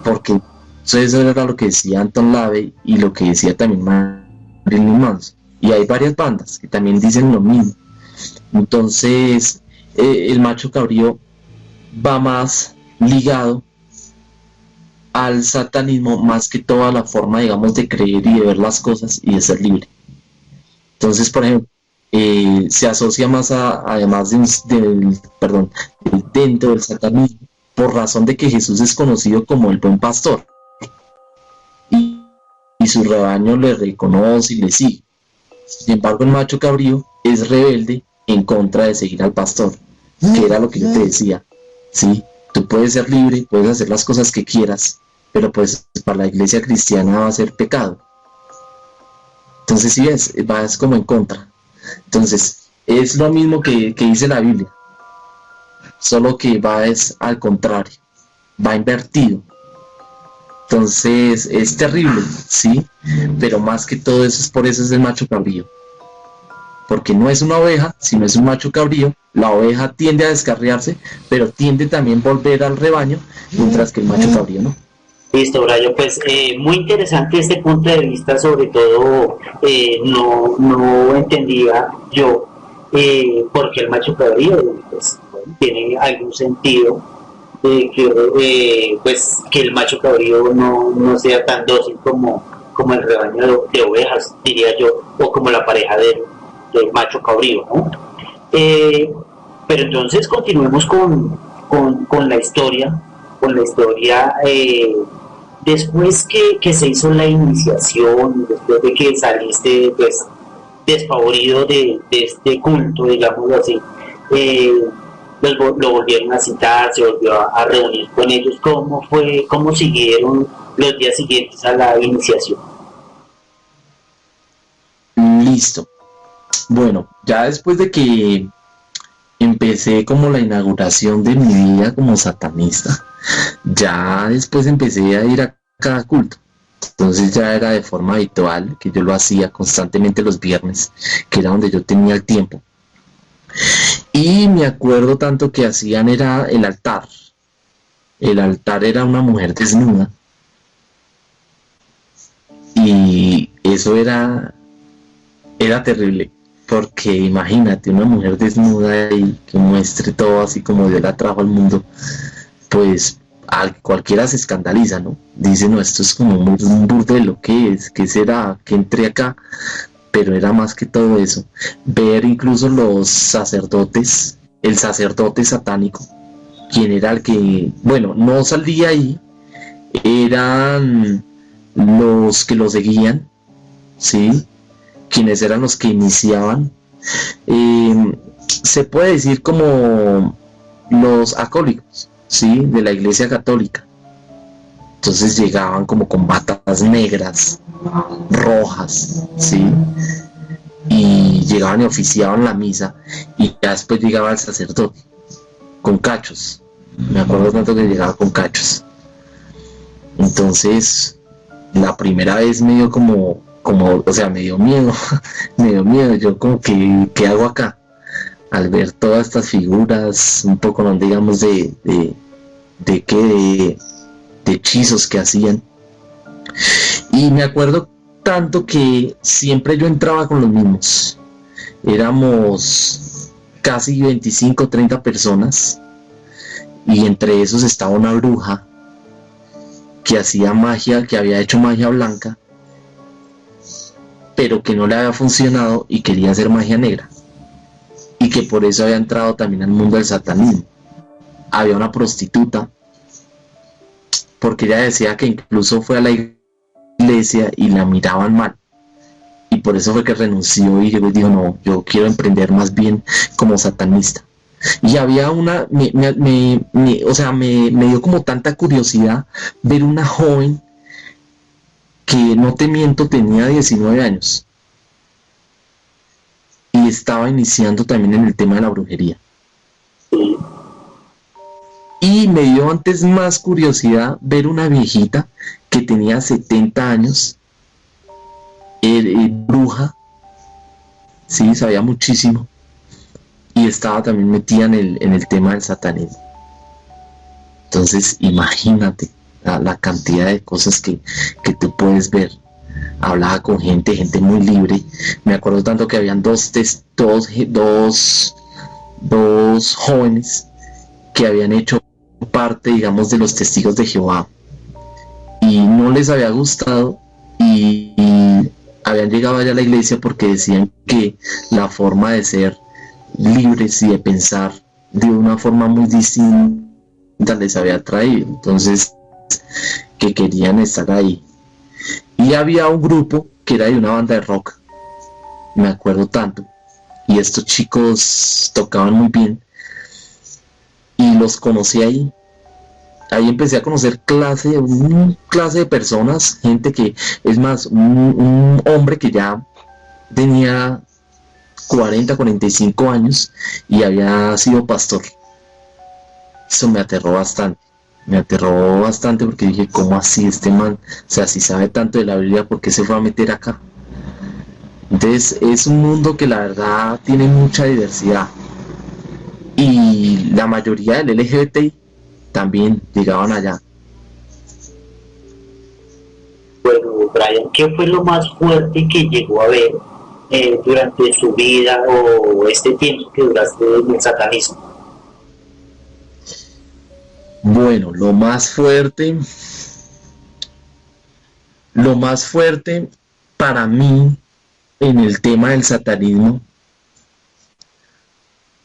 Porque eso era lo que decía Anton LaVey y lo que decía también Marilyn Manson. Y hay varias bandas que también dicen lo mismo. Entonces, el macho cabrío va más ligado al satanismo más que toda la forma, digamos, de creer y de ver las cosas y de ser libre. Entonces, por ejemplo, se asocia más además dentro del satanismo, por razón de que Jesús es conocido como el buen pastor y su rebaño le reconoce y le sigue. Sin embargo, el macho cabrío es rebelde en contra de seguir al pastor, que era lo que yo te decía, ¿sí? Tú puedes ser libre, puedes hacer las cosas que quieras, pero pues para la iglesia cristiana va a ser pecado. Entonces sí vas como en contra. Entonces es lo mismo que dice la Biblia, solo que va es al contrario, va invertido. Entonces es terrible, ¿sí? Pero más que todo eso es por eso es el macho cabrío. Porque no es una oveja, sino es un macho cabrío. La oveja tiende a descarriarse, pero tiende también a volver al rebaño, mientras que el macho cabrío no. Listo, Brayo, pues muy interesante este punto de vista, sobre todo no entendía yo por qué el macho cabrío pues, tiene algún sentido pues que el macho cabrío no sea tan dócil como el rebaño de ovejas, diría yo, o como la pareja del macho cabrío, ¿no? Pero entonces continuemos con la historia, después que se hizo la iniciación, después de que saliste pues desfavorido de este culto, digamos así, lo volvieron a citar, se volvió a reunir con ellos. ¿Cómo siguieron los días siguientes a la iniciación? Listo. Bueno, ya después de que empecé como la inauguración de mi vida como satanista, ya después empecé a ir a cada culto. Entonces ya era de forma habitual, que yo lo hacía constantemente los viernes, que era donde yo tenía el tiempo. Y me acuerdo tanto que hacían era el altar. El altar era una mujer desnuda. Y eso era terrible. Porque imagínate, una mujer desnuda y que muestre todo así como Dios la trajo al mundo, pues cualquiera se escandaliza, ¿no? Dice, no, esto es como un burdelo, ¿qué es? ¿Qué será? ¿Qué entré acá? Pero era más que todo eso. Ver incluso los sacerdotes, el sacerdote satánico, quien era el que, bueno, no salía ahí, eran los que lo seguían, ¿sí? Quienes eran los que iniciaban, se puede decir como los acólitos, ¿sí? De la iglesia católica. Entonces llegaban como con batas negras, rojas, ¿sí? Y llegaban y oficiaban la misa, y ya después llegaba el sacerdote, con cachos. Me acuerdo tanto que llegaba con cachos. Entonces, la primera vez me dio o sea, me dio miedo, yo como que, ¿qué hago acá? Al ver todas estas figuras, un poco, no digamos, de hechizos que hacían. Y me acuerdo tanto que siempre yo entraba con los mismos. Éramos casi 25 o 30 personas, y entre esos estaba una bruja que hacía magia, que había hecho magia blanca, pero que no le había funcionado y quería hacer magia negra, y que por eso había entrado también al mundo del satanismo. Había una prostituta, porque ella decía que incluso fue a la iglesia y la miraban mal, y por eso fue que renunció y llegó y dijo: no, yo quiero emprender más bien como satanista. Y había una, o sea, me dio como tanta curiosidad ver una joven que, no te miento, tenía 19 años y estaba iniciando también en el tema de la brujería. Y me dio antes más curiosidad ver una viejita que tenía 70 años, bruja, sí, sabía muchísimo, y estaba también metida en el tema del satanismo. Entonces imagínate la cantidad de cosas que tú puedes ver. Hablaba con gente muy libre. Me acuerdo tanto que habían dos jóvenes que habían hecho parte, digamos, de los testigos de Jehová, y no les había gustado, y habían llegado allá a la iglesia porque decían que la forma de ser libres y de pensar de una forma muy distinta les había atraído, entonces que querían estar ahí. Y había un grupo que era de una banda de rock, me acuerdo tanto, y estos chicos tocaban muy bien, y los conocí ahí. Ahí empecé a conocer clase de personas, gente que, es más, un hombre que ya tenía 45 años y había sido pastor. Eso me aterró bastante porque dije: ¿cómo así este man? O sea, si sabe tanto de la Biblia, ¿por qué se fue a meter acá? Entonces es un mundo que la verdad tiene mucha diversidad, y la mayoría del LGBTI también llegaban allá. Bueno, Brian, ¿qué fue lo más fuerte que llegó a ver durante su vida o este tiempo que duraste en el satanismo? Bueno, lo más fuerte para mí en el tema del satanismo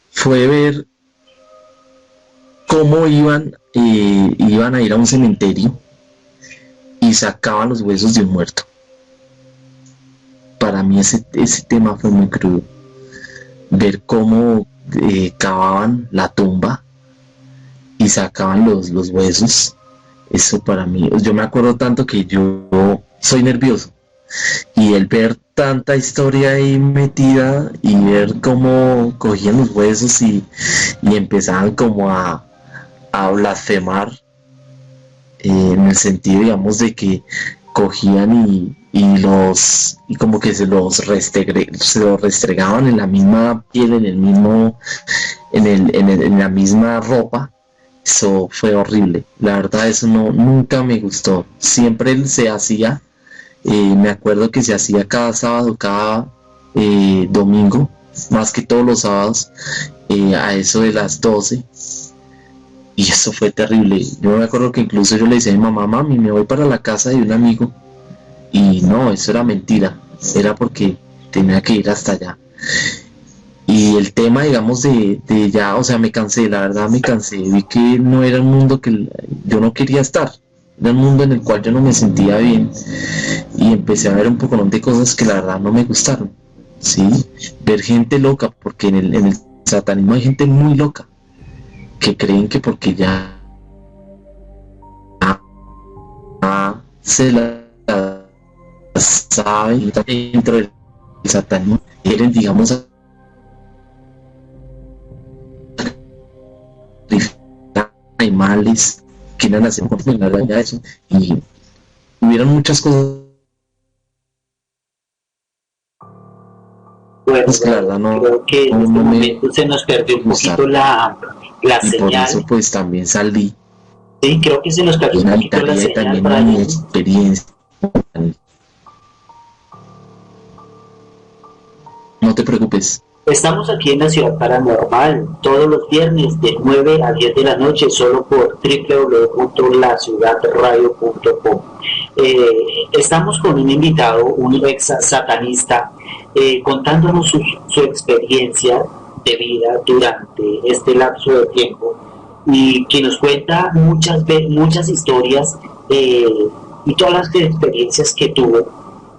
fue ver cómo iban a ir a un cementerio y sacaban los huesos de un muerto. Para mí ese tema fue muy crudo. Ver cómo cavaban la tumba y sacaban los huesos, eso para mí, yo me acuerdo tanto que yo soy nervioso, y el ver tanta historia ahí metida y ver cómo cogían los huesos y empezaban como a blasfemar, en el sentido, digamos, de que cogían y como que se los restregaban en la misma piel, en la misma ropa. Eso fue horrible, la verdad. Eso nunca me gustó. Siempre se hacía, me acuerdo que se hacía cada sábado, cada domingo, más que todos los sábados, a eso de las 12, y eso fue terrible. Yo me acuerdo que incluso yo le decía a mi mamá: mami, me voy para la casa de un amigo, y no, eso era mentira, era porque tenía que ir hasta allá. Y el tema, digamos, de ya, o sea, me cansé, la verdad me cansé, vi que no era un mundo que yo no quería estar, era un mundo en el cual yo no me sentía bien, y empecé a ver un poco de cosas que la verdad no me gustaron, ¿sí? Ver gente loca, porque en el satanismo hay gente muy loca, que creen que porque ya se la saben dentro del satanismo, quieren, digamos, animales, quieren hacer de eso, y hubieron muchas cosas. Bueno, Pues que la verdad creo que en este momento se nos perdió un poquito la y señal. por eso pues también salí. Sí, creo que se nos perdió un poquito la señal, también Brian. mi experiencia. No te te preocupes. Estamos aquí en la Ciudad Paranormal, todos los viernes de 9 a 10 de la noche, solo por www.laciudadradio.com. Estamos con un invitado, un ex satanista, contándonos su experiencia de vida durante este lapso de tiempo, y que nos cuenta muchas historias y todas las experiencias que tuvo,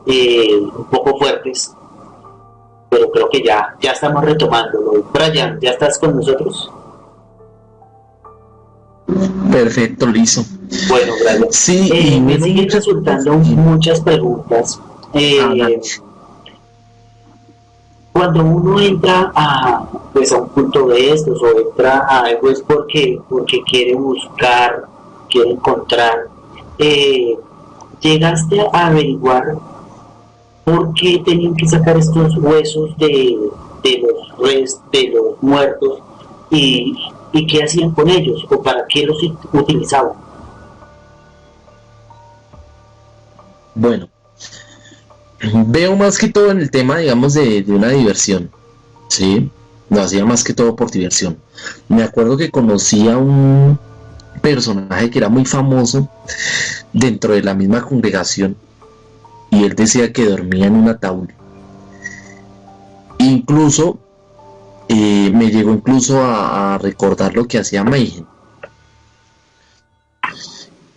un poco fuertes, pero creo que ya estamos retomándolo. Brian, ¿ya estás con nosotros? Perfecto, listo. Bueno, Brian. Sí, me siguen resultando muchas preguntas. Cuando uno entra a un culto de estos, o entra a algo, es porque quiere buscar, quiere encontrar. ¿Llegaste a averiguar por qué tenían que sacar estos huesos de los muertos, y qué hacían con ellos, o para qué los utilizaban? Bueno, veo más que todo en el tema, digamos, de una diversión, ¿sí? Lo hacía más que todo por diversión. Me acuerdo que conocí a un personaje que era muy famoso dentro de la misma congregación, y él decía que dormía en un ataúd. Incluso me llegó incluso a recordar lo que hacía Mayhem.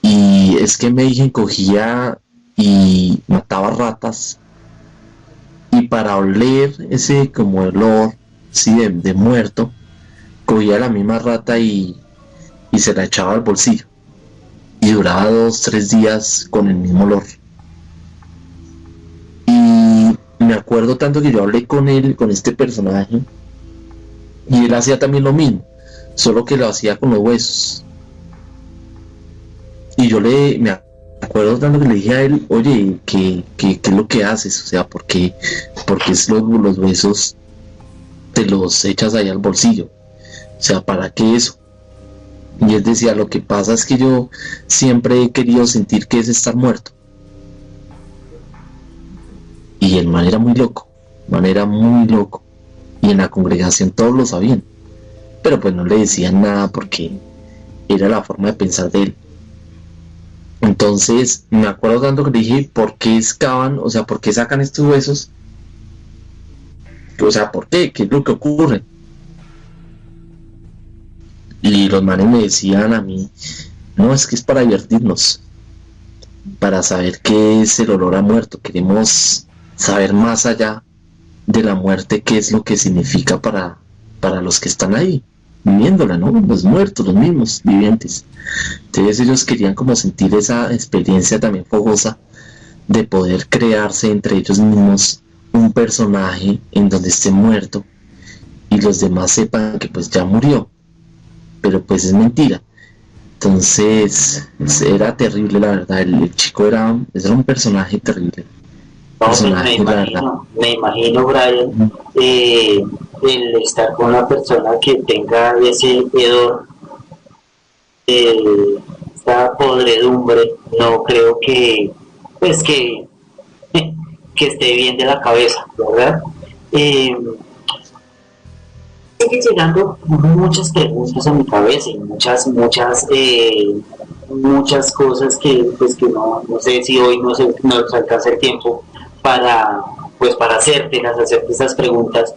Y es que Mayhem cogía y mataba ratas, y para oler ese como olor, sí, de muerto, cogía la misma rata y se la echaba al bolsillo, y duraba 2-3 días con el mismo olor. Y me acuerdo tanto que yo hablé con él, con este personaje, y él hacía también lo mismo, solo que lo hacía con los huesos. Y yo me acuerdo tanto que le dije a él: oye, ¿qué es lo que haces? O sea, ¿por qué es los huesos te los echas ahí al bolsillo? O sea, ¿para qué eso? Y él decía: lo que pasa es que yo siempre he querido sentir que es estar muerto. Y el man era muy loco, y en la congregación todos lo sabían, pero pues no le decían nada porque era la forma de pensar de él. Entonces me acuerdo tanto que le dije: ¿por qué excavan? O sea, ¿por qué sacan estos huesos? O sea, ¿por qué? ¿Qué es lo que ocurre? Y los manes me decían a mí: no, es que es para divertirnos, para saber qué es el olor a muerto. Queremos saber más allá de la muerte, qué es lo que significa para los que están ahí viviéndola, ¿no? Los muertos, los mismos vivientes. Entonces ellos querían como sentir esa experiencia también fogosa de poder crearse entre ellos mismos un personaje en donde esté muerto, y los demás sepan que pues ya murió, pero pues es mentira. Entonces era terrible, la verdad. El chico era un personaje terrible. No, me imagino, Brian, el estar con una persona que tenga ese hedor, esta podredumbre. No creo que esté bien de la cabeza, ¿verdad? Sigue llegando muchas preguntas a mi cabeza, y muchas cosas que no sé si hoy nos alcanza el tiempo para hacerte esas preguntas.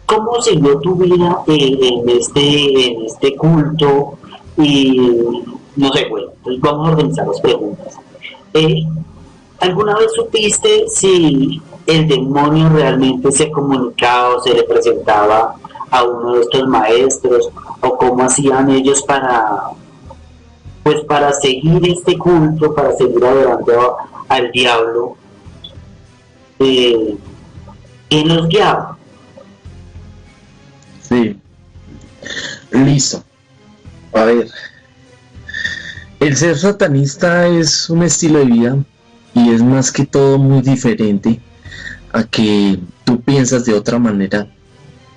¿Cómo siguió tu vida en este culto? Y no sé, bueno, entonces vamos a organizar las preguntas. ¿Alguna vez supiste si el demonio realmente se comunicaba o se le presentaba a uno de estos maestros, o cómo hacían ellos para seguir este culto, para seguir adorando al diablo? ¿Quién los guiaba? Sí, listo. A ver, el ser satanista es un estilo de vida, y es más que todo muy diferente a que tú piensas de otra manera,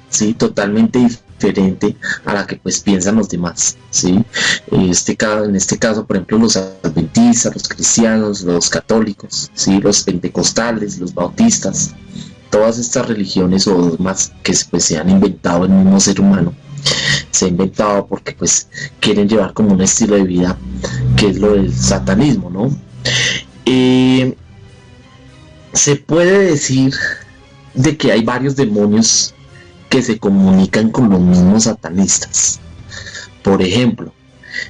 sí, totalmente diferente a la que pues piensan los demás, ¿sí? En este caso, por ejemplo, los adventistas, los cristianos, los católicos, ¿sí? Los pentecostales, los bautistas, todas estas religiones o demás que pues, se han inventado el mismo ser humano, se ha inventado porque pues quieren llevar como un estilo de vida que es lo del satanismo, ¿no? Se puede decir de que hay varios demonios que se comunican con los mismos satanistas. Por ejemplo,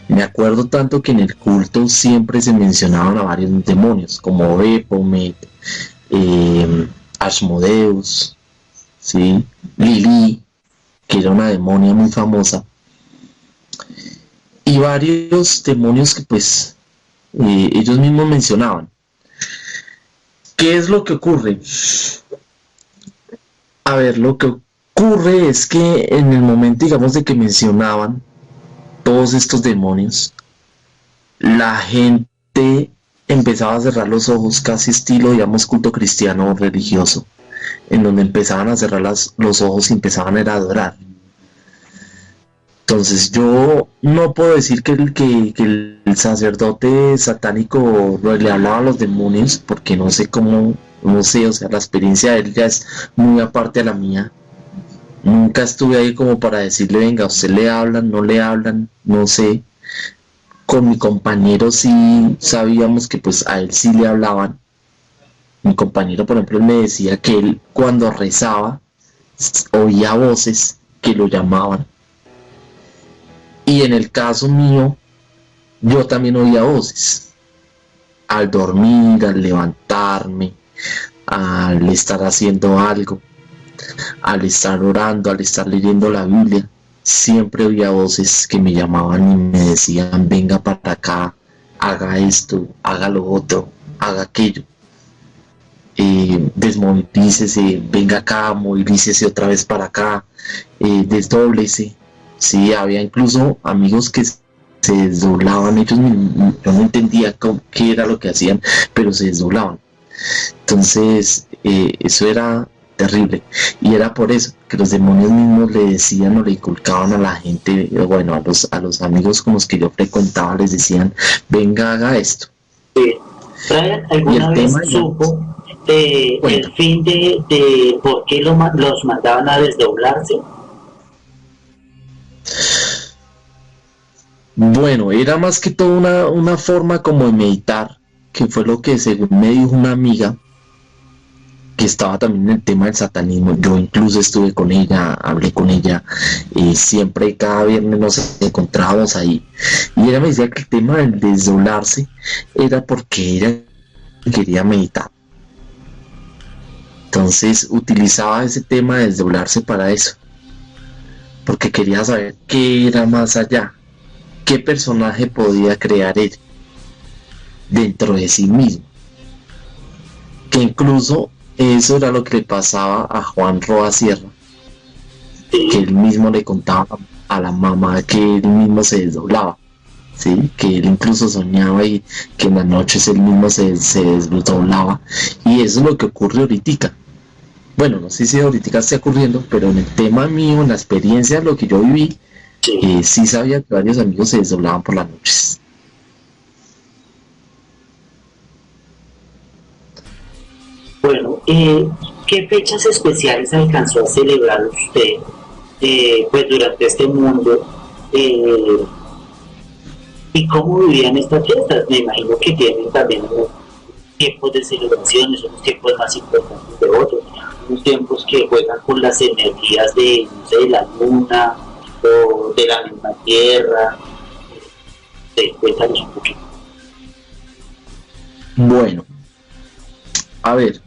me acuerdo tanto que en el culto siempre se mencionaban a varios demonios, como Baphomet, Asmodeus, ¿sí? Lili, que era una demonia muy famosa, y varios demonios que pues ellos mismos mencionaban. ¿Qué es lo que ocurre? A ver, lo que ocurre es que en el momento, digamos, de que mencionaban todos estos demonios, la gente empezaba a cerrar los ojos, casi estilo, digamos, culto cristiano religioso, en donde empezaban a cerrar los ojos y empezaban a adorar. Entonces yo no puedo decir que el sacerdote satánico le hablaba a los demonios, porque no sé cómo, no sé, o sea, la experiencia de él ya es muy aparte a la mía. Nunca estuve ahí como para decirle, venga, a usted le hablan, no le hablan, no sé. Con mi compañero sí sabíamos que pues a él sí le hablaban. Mi compañero, por ejemplo, él me decía que él cuando rezaba oía voces que lo llamaban. Y en el caso mío, yo también oía voces. Al dormir, al levantarme, al estar haciendo algo, al estar orando, al estar leyendo la Biblia, siempre oía voces que me llamaban y me decían, venga para acá, haga esto, haga lo otro, haga aquello. Desmovilícese, venga acá, movilícese otra vez para acá, desdóblese. Sí, había incluso amigos que se desdoblaban, ellos yo no entendía qué era lo que hacían, pero se desdoblaban. Entonces, eso era terrible, y era por eso que los demonios mismos le decían o le inculcaban a la gente, bueno, a los amigos con los que yo frecuentaba, les decían, venga, haga esto. Brian, ¿alguna vez supo el fin de por qué los mandaban a desdoblarse? Bueno, era más que todo una forma como de meditar, que fue lo que según me dijo una amiga, que estaba también en el tema del satanismo. Yo incluso estuve con ella, hablé con ella, siempre cada viernes nos encontrábamos ahí, y ella me decía que el tema del desdoblarse era porque ella quería meditar. Entonces utilizaba ese tema de desdoblarse para eso, porque quería saber qué era más allá, qué personaje podía crear él dentro de sí mismo, que incluso eso era lo que le pasaba a Juan Roa Sierra, que él mismo le contaba a la mamá que él mismo se desdoblaba, ¿sí? Que él incluso soñaba y que en las noches él mismo se desdoblaba, y eso es lo que ocurre ahorita. Bueno, no sé si ahorita está ocurriendo, pero en el tema mío, en la experiencia, lo que yo viví, sí sabía que varios amigos se desdoblaban por las noches. Bueno, ¿qué fechas especiales alcanzó a celebrar usted pues durante este mundo? ¿Y cómo vivían estas fiestas? Me imagino que tienen también unos tiempos de celebraciones, unos tiempos más importantes de otros, unos tiempos que juegan con las energías de, no sé, de la luna o de la misma tierra. Cuéntanos un poquito. Bueno, a ver,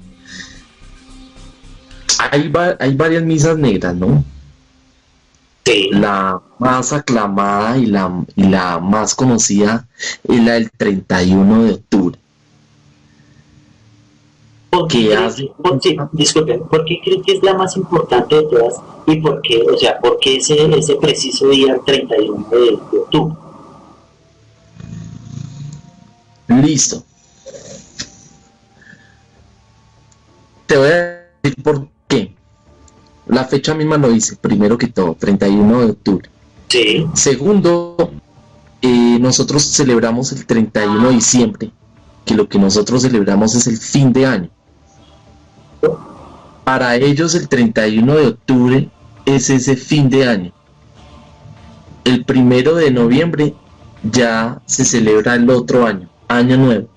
hay varias misas negras, ¿no? Sí. La más aclamada y la más conocida es la del 31 de octubre. Disculpen, ¿por qué creen que es la más importante de todas? ¿Y por qué, o sea, por qué ese preciso día, el 31 de octubre? Listo. Te voy a decir por qué. la fecha misma lo dice, primero que todo, 31 de octubre. Sí. Segundo, nosotros celebramos el 31 de diciembre, que lo que nosotros celebramos es el fin de año. Para ellos el 31 de octubre es ese fin de año. El 1 de noviembre ya se celebra el otro año, año nuevo.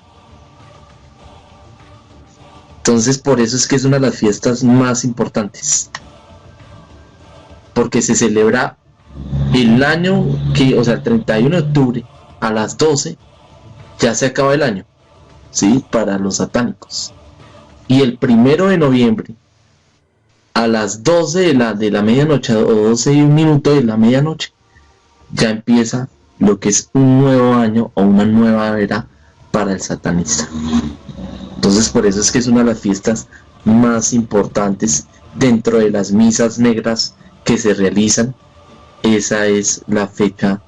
Entonces por eso es que es una de las fiestas más importantes, porque se celebra el año que, o sea, el 31 de octubre a las 12 ya se acaba el año, ¿sí? Para los satánicos. Y el 1 de noviembre a las 12 de la medianoche o 12 y un minuto de la medianoche ya empieza lo que es un nuevo año o una nueva era para el satanista. Entonces por eso es que es una de las fiestas más importantes dentro de las misas negras que se realizan. Esa es la fecha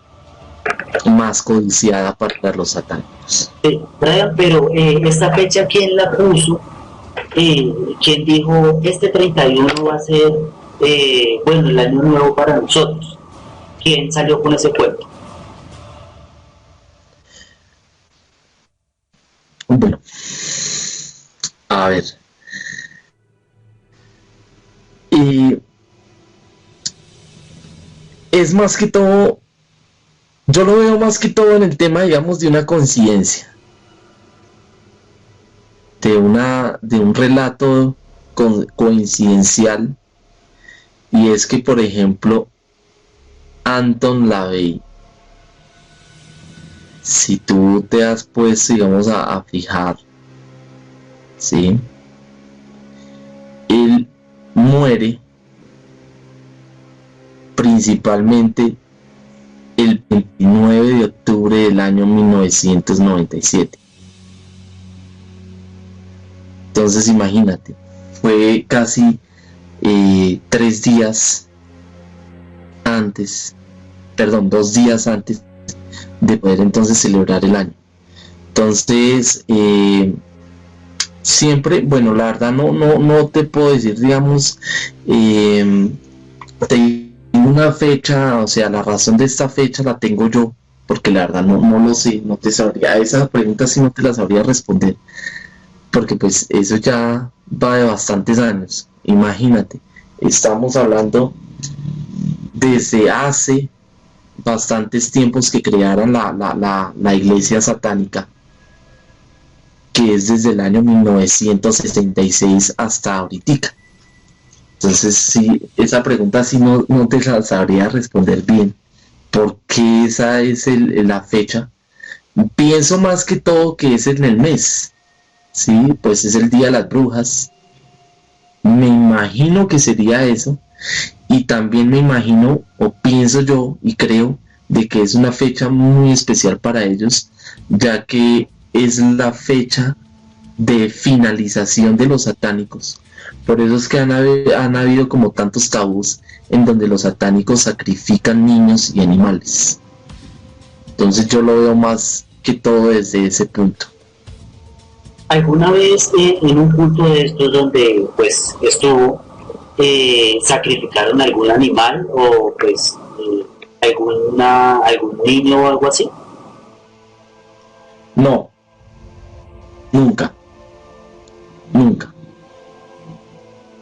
más codiciada para los satánicos. Brian, pero esta fecha, ¿quién la puso? ¿Quién dijo este 31 va a ser bueno, el año nuevo para nosotros? ¿Quién salió con ese cuento? Bueno, a ver. Es más que todo, yo lo veo más que todo en el tema, digamos, de una coincidencia, de un relato coincidencial, y es que, por ejemplo, Anton LaVey, si tú te has puesto, digamos, a fijar, ¿sí? Él muere principalmente el 29 de octubre del año 1997. Entonces imagínate, fue casi 2 días antes de poder entonces celebrar el año. Entonces siempre, bueno, la verdad no te puedo decir, digamos, una fecha, o sea, la razón de esta fecha la tengo yo, porque la verdad no lo sé, no te sabría, esa pregunta sí no te la sabría responder, porque pues eso ya va de bastantes años. Imagínate, estamos hablando desde hace bastantes tiempos que crearon la iglesia satánica, que es desde el año 1966 hasta ahorita. Entonces sí, esa pregunta sí no te la sabría responder bien, porque esa es la fecha. Pienso más que todo que es en el mes, sí, pues es el Día de las Brujas. Me imagino que sería eso, y también me imagino, o pienso yo y creo, de que es una fecha muy especial para ellos, ya que es la fecha de finalización de los satánicos. Por eso es que han habido como tantos tabús en donde los satánicos sacrifican niños y animales. Entonces yo lo veo más que todo desde ese punto. ¿Alguna vez en un punto de estos donde pues estuvo, sacrificaron algún animal o pues algún niño o algo así? No, nunca.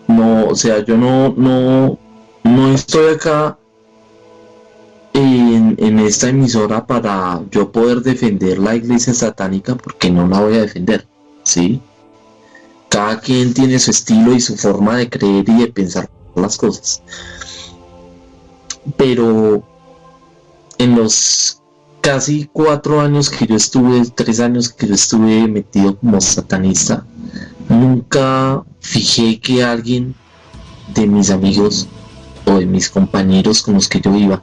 No, o sea, yo no estoy acá en esta emisora para yo poder defender la iglesia satánica, porque no la voy a defender, ¿sí? Cada quien tiene su estilo y su forma de creer y de pensar las cosas. Pero en los casi 4 años que yo estuve, 3 años que yo estuve metido como satanista, nunca fijé que alguien de mis amigos o de mis compañeros con los que yo iba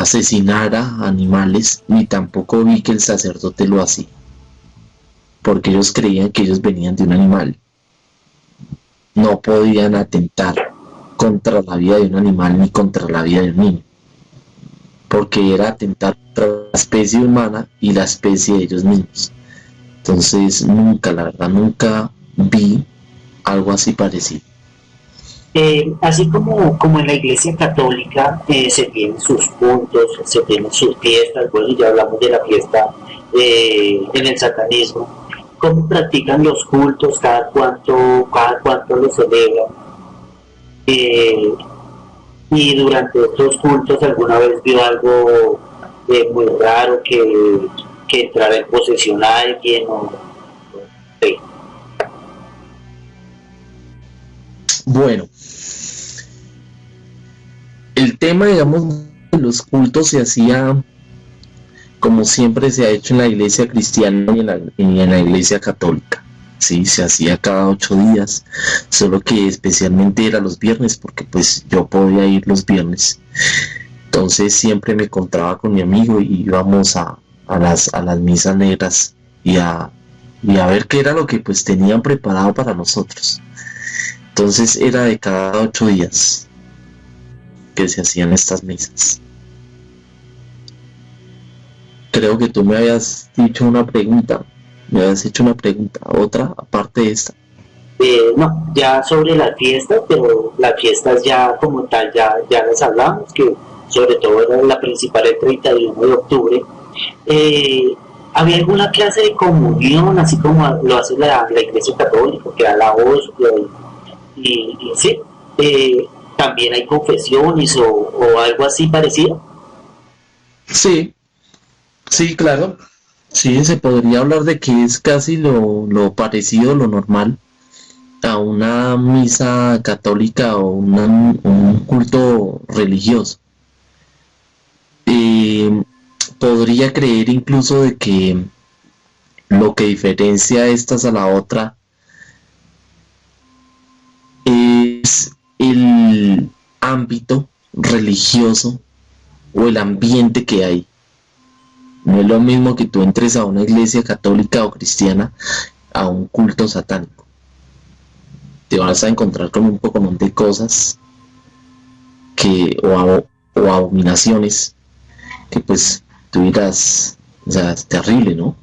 asesinara animales, ni tampoco vi que el sacerdote lo hacía, porque ellos creían que ellos venían de un animal. No podían atentar contra la vida de un animal ni contra la vida de un niño, porque era atentar contra la especie humana y la especie de ellos mismos. Entonces nunca, la verdad, nunca vi algo así parecido. Así como en la Iglesia Católica se tienen sus cultos, se tienen sus fiestas, bueno, ya hablamos de la fiesta en el satanismo, ¿cómo practican los cultos? Cada cuánto los celebran? Eh, y durante estos cultos alguna vez vio algo muy raro que entrara en posesión a alguien o sí. Bueno, el tema, digamos, de los cultos se hacía como siempre se ha hecho en la iglesia cristiana y en la iglesia católica. Sí, se hacía cada 8 días, solo que especialmente era los viernes, porque pues yo podía ir los viernes. Entonces siempre me encontraba con mi amigo y íbamos a las misas negras y a ver qué era lo que pues tenían preparado para nosotros. Entonces era de cada 8 días que se hacían estas misas. Creo que tú me habías hecho una pregunta, otra aparte de esta. No, ya sobre las fiestas, pero las fiestas ya como tal, ya las hablamos, que sobre todo era la principal el 31 de octubre. ¿Había alguna clase de comunión, así como lo hace la Iglesia Católica, que da la hostia y sí? ¿También hay confesiones o algo así parecido? Sí, sí, claro. Sí, se podría hablar de que es casi lo parecido, lo normal a una misa católica o un culto religioso. Eh, Podría creer incluso de que lo que diferencia estas a la otra es el ámbito religioso o el ambiente que hay. No es lo mismo que tú entres a una iglesia católica o cristiana a un culto satánico. Te vas a encontrar con un poco de cosas o abominaciones que pues tú dirás, o sea, es terrible, ¿no?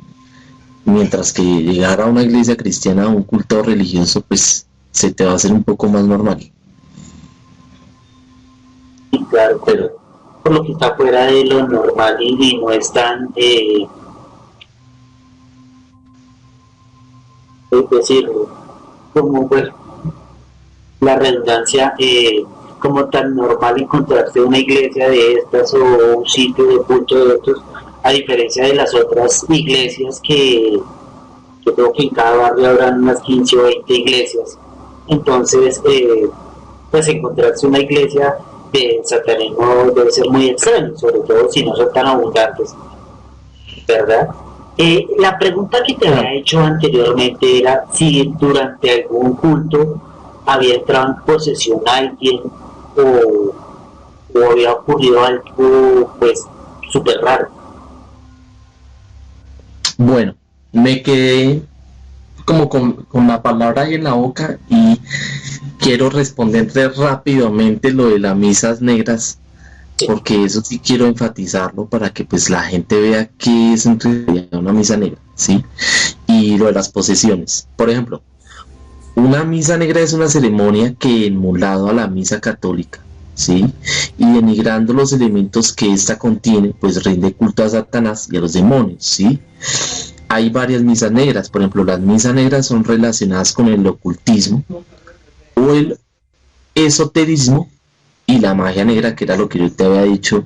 Mientras que llegar a una iglesia cristiana a un culto religioso pues se te va a hacer un poco más normal. Y claro, pero por lo que está fuera de lo normal y no es tan, es decir, como pues la redundancia, como tan normal encontrarse una iglesia de estas o un sitio de culto de estos, a diferencia de las otras iglesias que yo creo que en cada barrio habrán unas 15 o 20 iglesias. Entonces, pues encontrarse una iglesia de satanismo debe ser muy extraño, sobre todo si no son tan abundantes, ¿verdad? La pregunta que te había hecho anteriormente era si durante algún culto había entrado en posesión a alguien o había ocurrido algo pues súper raro. Bueno, me quedé como con la palabra ahí en la boca y quiero responderte rápidamente lo de las misas negras, porque eso sí quiero enfatizarlo para que pues la gente vea qué es en realidad una misa negra, ¿sí? Y lo de las posesiones. Por ejemplo, una misa negra es una ceremonia que, emulado a la misa católica, ¿sí?, y denigrando los elementos que ésta contiene, pues rinde culto a Satanás y a los demonios, ¿sí? Hay varias misas negras. Por ejemplo, las misas negras son relacionadas con el ocultismo o el esoterismo y la magia negra, que era lo que yo te había dicho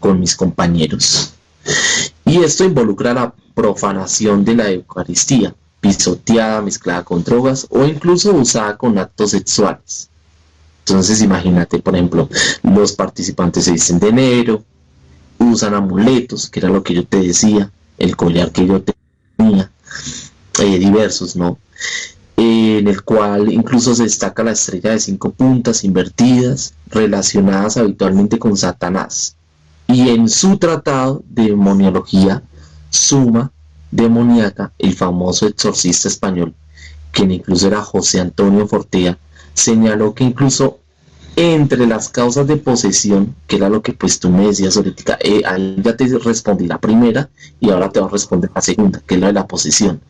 con mis compañeros. Y esto involucra la profanación de la Eucaristía, pisoteada, mezclada con drogas o incluso usada con actos sexuales. Entonces imagínate, por ejemplo, los participantes se visten de negro, usan amuletos, que era lo que yo te decía, el collar que yo tenía, diversos, ¿no? En el cual incluso se destaca la estrella de 5 puntas invertidas, relacionadas habitualmente con Satanás. Y en su tratado de demoniología, Suma Demoníaca, el famoso exorcista español, quien incluso era José Antonio Fortea, señaló que incluso entre las causas de posesión, que era lo que pues tú me decías ahorita, ahí ya te respondí la primera y ahora te voy a responder la segunda, que es la de la posesión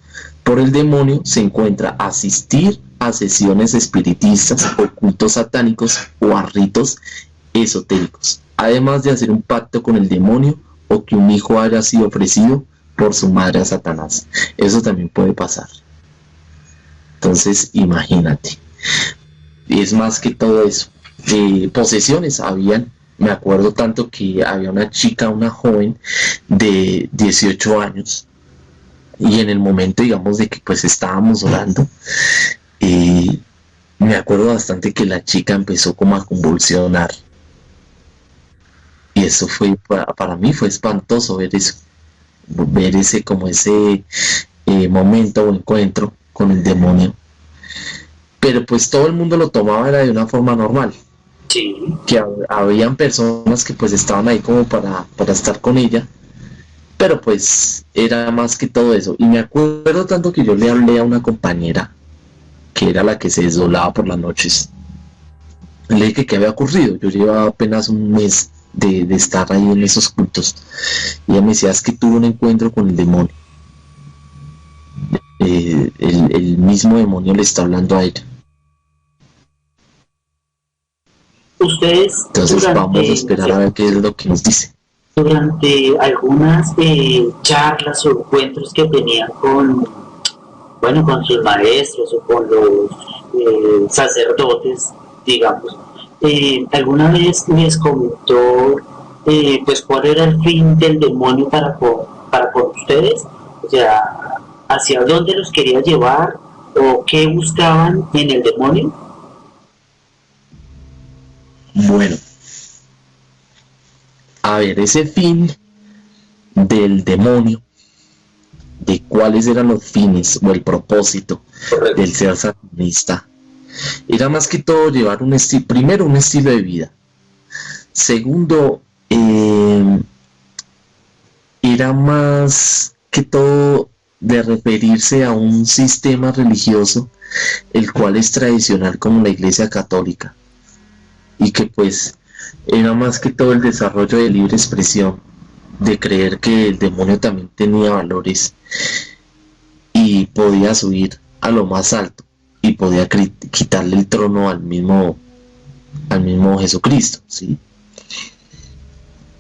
por el demonio, se encuentra asistir a sesiones espiritistas, o cultos satánicos o a ritos esotéricos, además de hacer un pacto con el demonio o que un hijo haya sido ofrecido por su madre a Satanás. Eso también puede pasar. Entonces, imagínate. Y es más que todo eso. Posesiones habían. Me acuerdo tanto que había una chica, una joven de 18 años, y en el momento, digamos, de que pues estábamos orando, me acuerdo bastante que la chica empezó como a convulsionar. Y eso fue, para mí fue espantoso ver eso, ver ese momento o encuentro con el demonio. Pero pues todo el mundo lo tomaba era de una forma normal. Sí. Que habían personas que pues estaban ahí como para estar con ella, pero pues era más que todo eso. Y me acuerdo tanto que yo le hablé a una compañera que era la que se desdolaba por las noches. Le dije que qué había ocurrido. Yo llevaba apenas un mes de estar ahí en esos cultos, y ella me decía, es que tuve un encuentro con el demonio. El mismo demonio le está hablando a ella. Ustedes, entonces vamos a esperar a ver qué es lo que nos dice. Durante algunas charlas o encuentros que tenían con sus maestros o con los sacerdotes, digamos, ¿alguna vez les comentó pues cuál era el fin del demonio para con ustedes? O sea, ¿hacia dónde los quería llevar o qué buscaban en el demonio? Bueno, a ver, ese fin del demonio, de cuáles eran los fines o el propósito del ser satanista, era más que todo llevar primero un estilo de vida. Segundo, era más que todo de referirse a un sistema religioso, el cual es tradicional como la Iglesia Católica, y que pues era más que todo el desarrollo de libre expresión, de creer que el demonio también tenía valores y podía subir a lo más alto y podía quitarle el trono al mismo Jesucristo, ¿sí?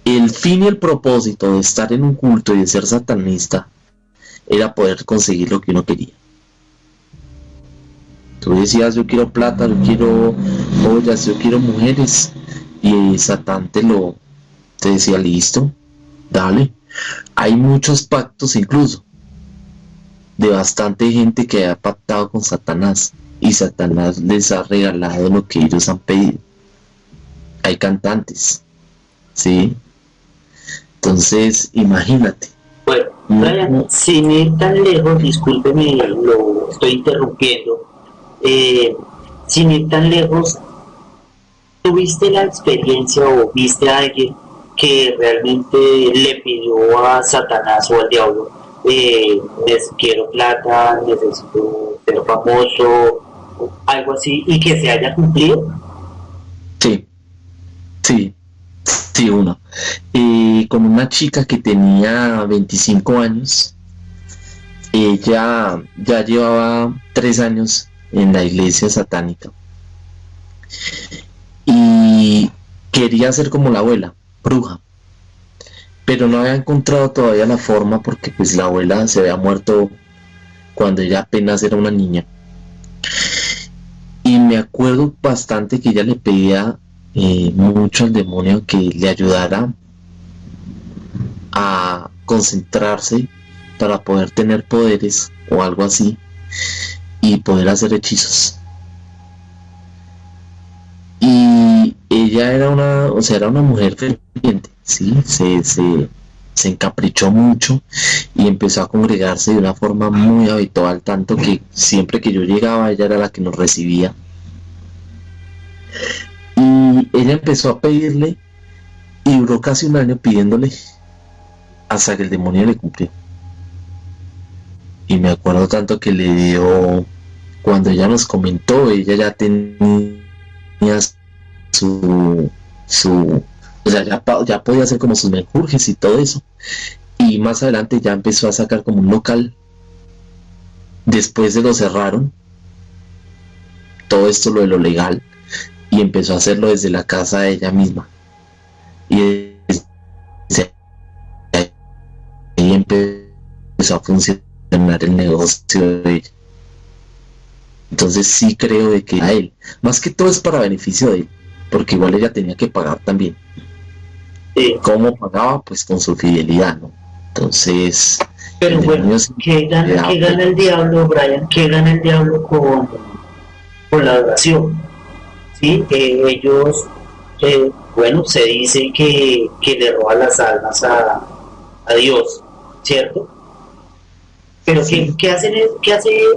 El fin y el propósito de estar en un culto y de ser satanista era poder conseguir lo que uno quería. Tú decías, yo quiero plata, yo quiero ollas, yo quiero mujeres, y Satán te decía, listo, dale. Hay muchos pactos incluso de bastante gente que ha pactado con Satanás, y Satanás les ha regalado lo que ellos han pedido. Hay cantantes, ¿sí? Entonces, imagínate. Bueno, Brian, sin ir tan lejos, discúlpeme, lo estoy interrumpiendo. Sin ir tan lejos, ¿tuviste la experiencia o viste a alguien que realmente le pidió a Satanás o al diablo, quiero plata, necesito ser famoso, algo así, y que se haya cumplido? Sí, uno. Con una chica que tenía 25 años, ella ya llevaba 3 años en la iglesia satánica y quería ser como la abuela, bruja, pero no había encontrado todavía la forma, porque pues la abuela se había muerto cuando ella apenas era una niña. Y me acuerdo bastante que ella le pedía mucho al demonio que le ayudara a concentrarse para poder tener poderes o algo así, y poder hacer hechizos. Y ella era una mujer ferviente, ¿sí? Se encaprichó mucho y empezó a congregarse de una forma muy habitual, tanto que siempre que yo llegaba ella era la que nos recibía. Y ella empezó a pedirle, y duró casi un año pidiéndole, hasta que el demonio le cumplió. Y me acuerdo tanto que le dio, cuando ella nos comentó, ella ya tenía o sea, ya podía hacer como sus menjurjes y todo eso. Y más adelante ya empezó a sacar como un local. Después de lo cerraron, todo esto, lo de lo legal, y empezó a hacerlo desde la casa de ella misma. Y desde ahí empezó a funcionar el negocio de ella. Entonces sí creo de que a él, más que todo es para beneficio de él, porque igual ella tenía que pagar también. ¿Cómo pagaba? Pues con su fidelidad, ¿no? Entonces... Pero bueno, ¿qué gana el diablo, Brian? ¿Qué gana el diablo con la adoración? ¿Sí? Ellos, bueno, se dice que le roban las almas a Dios, ¿cierto? Pero sí. ¿qué hace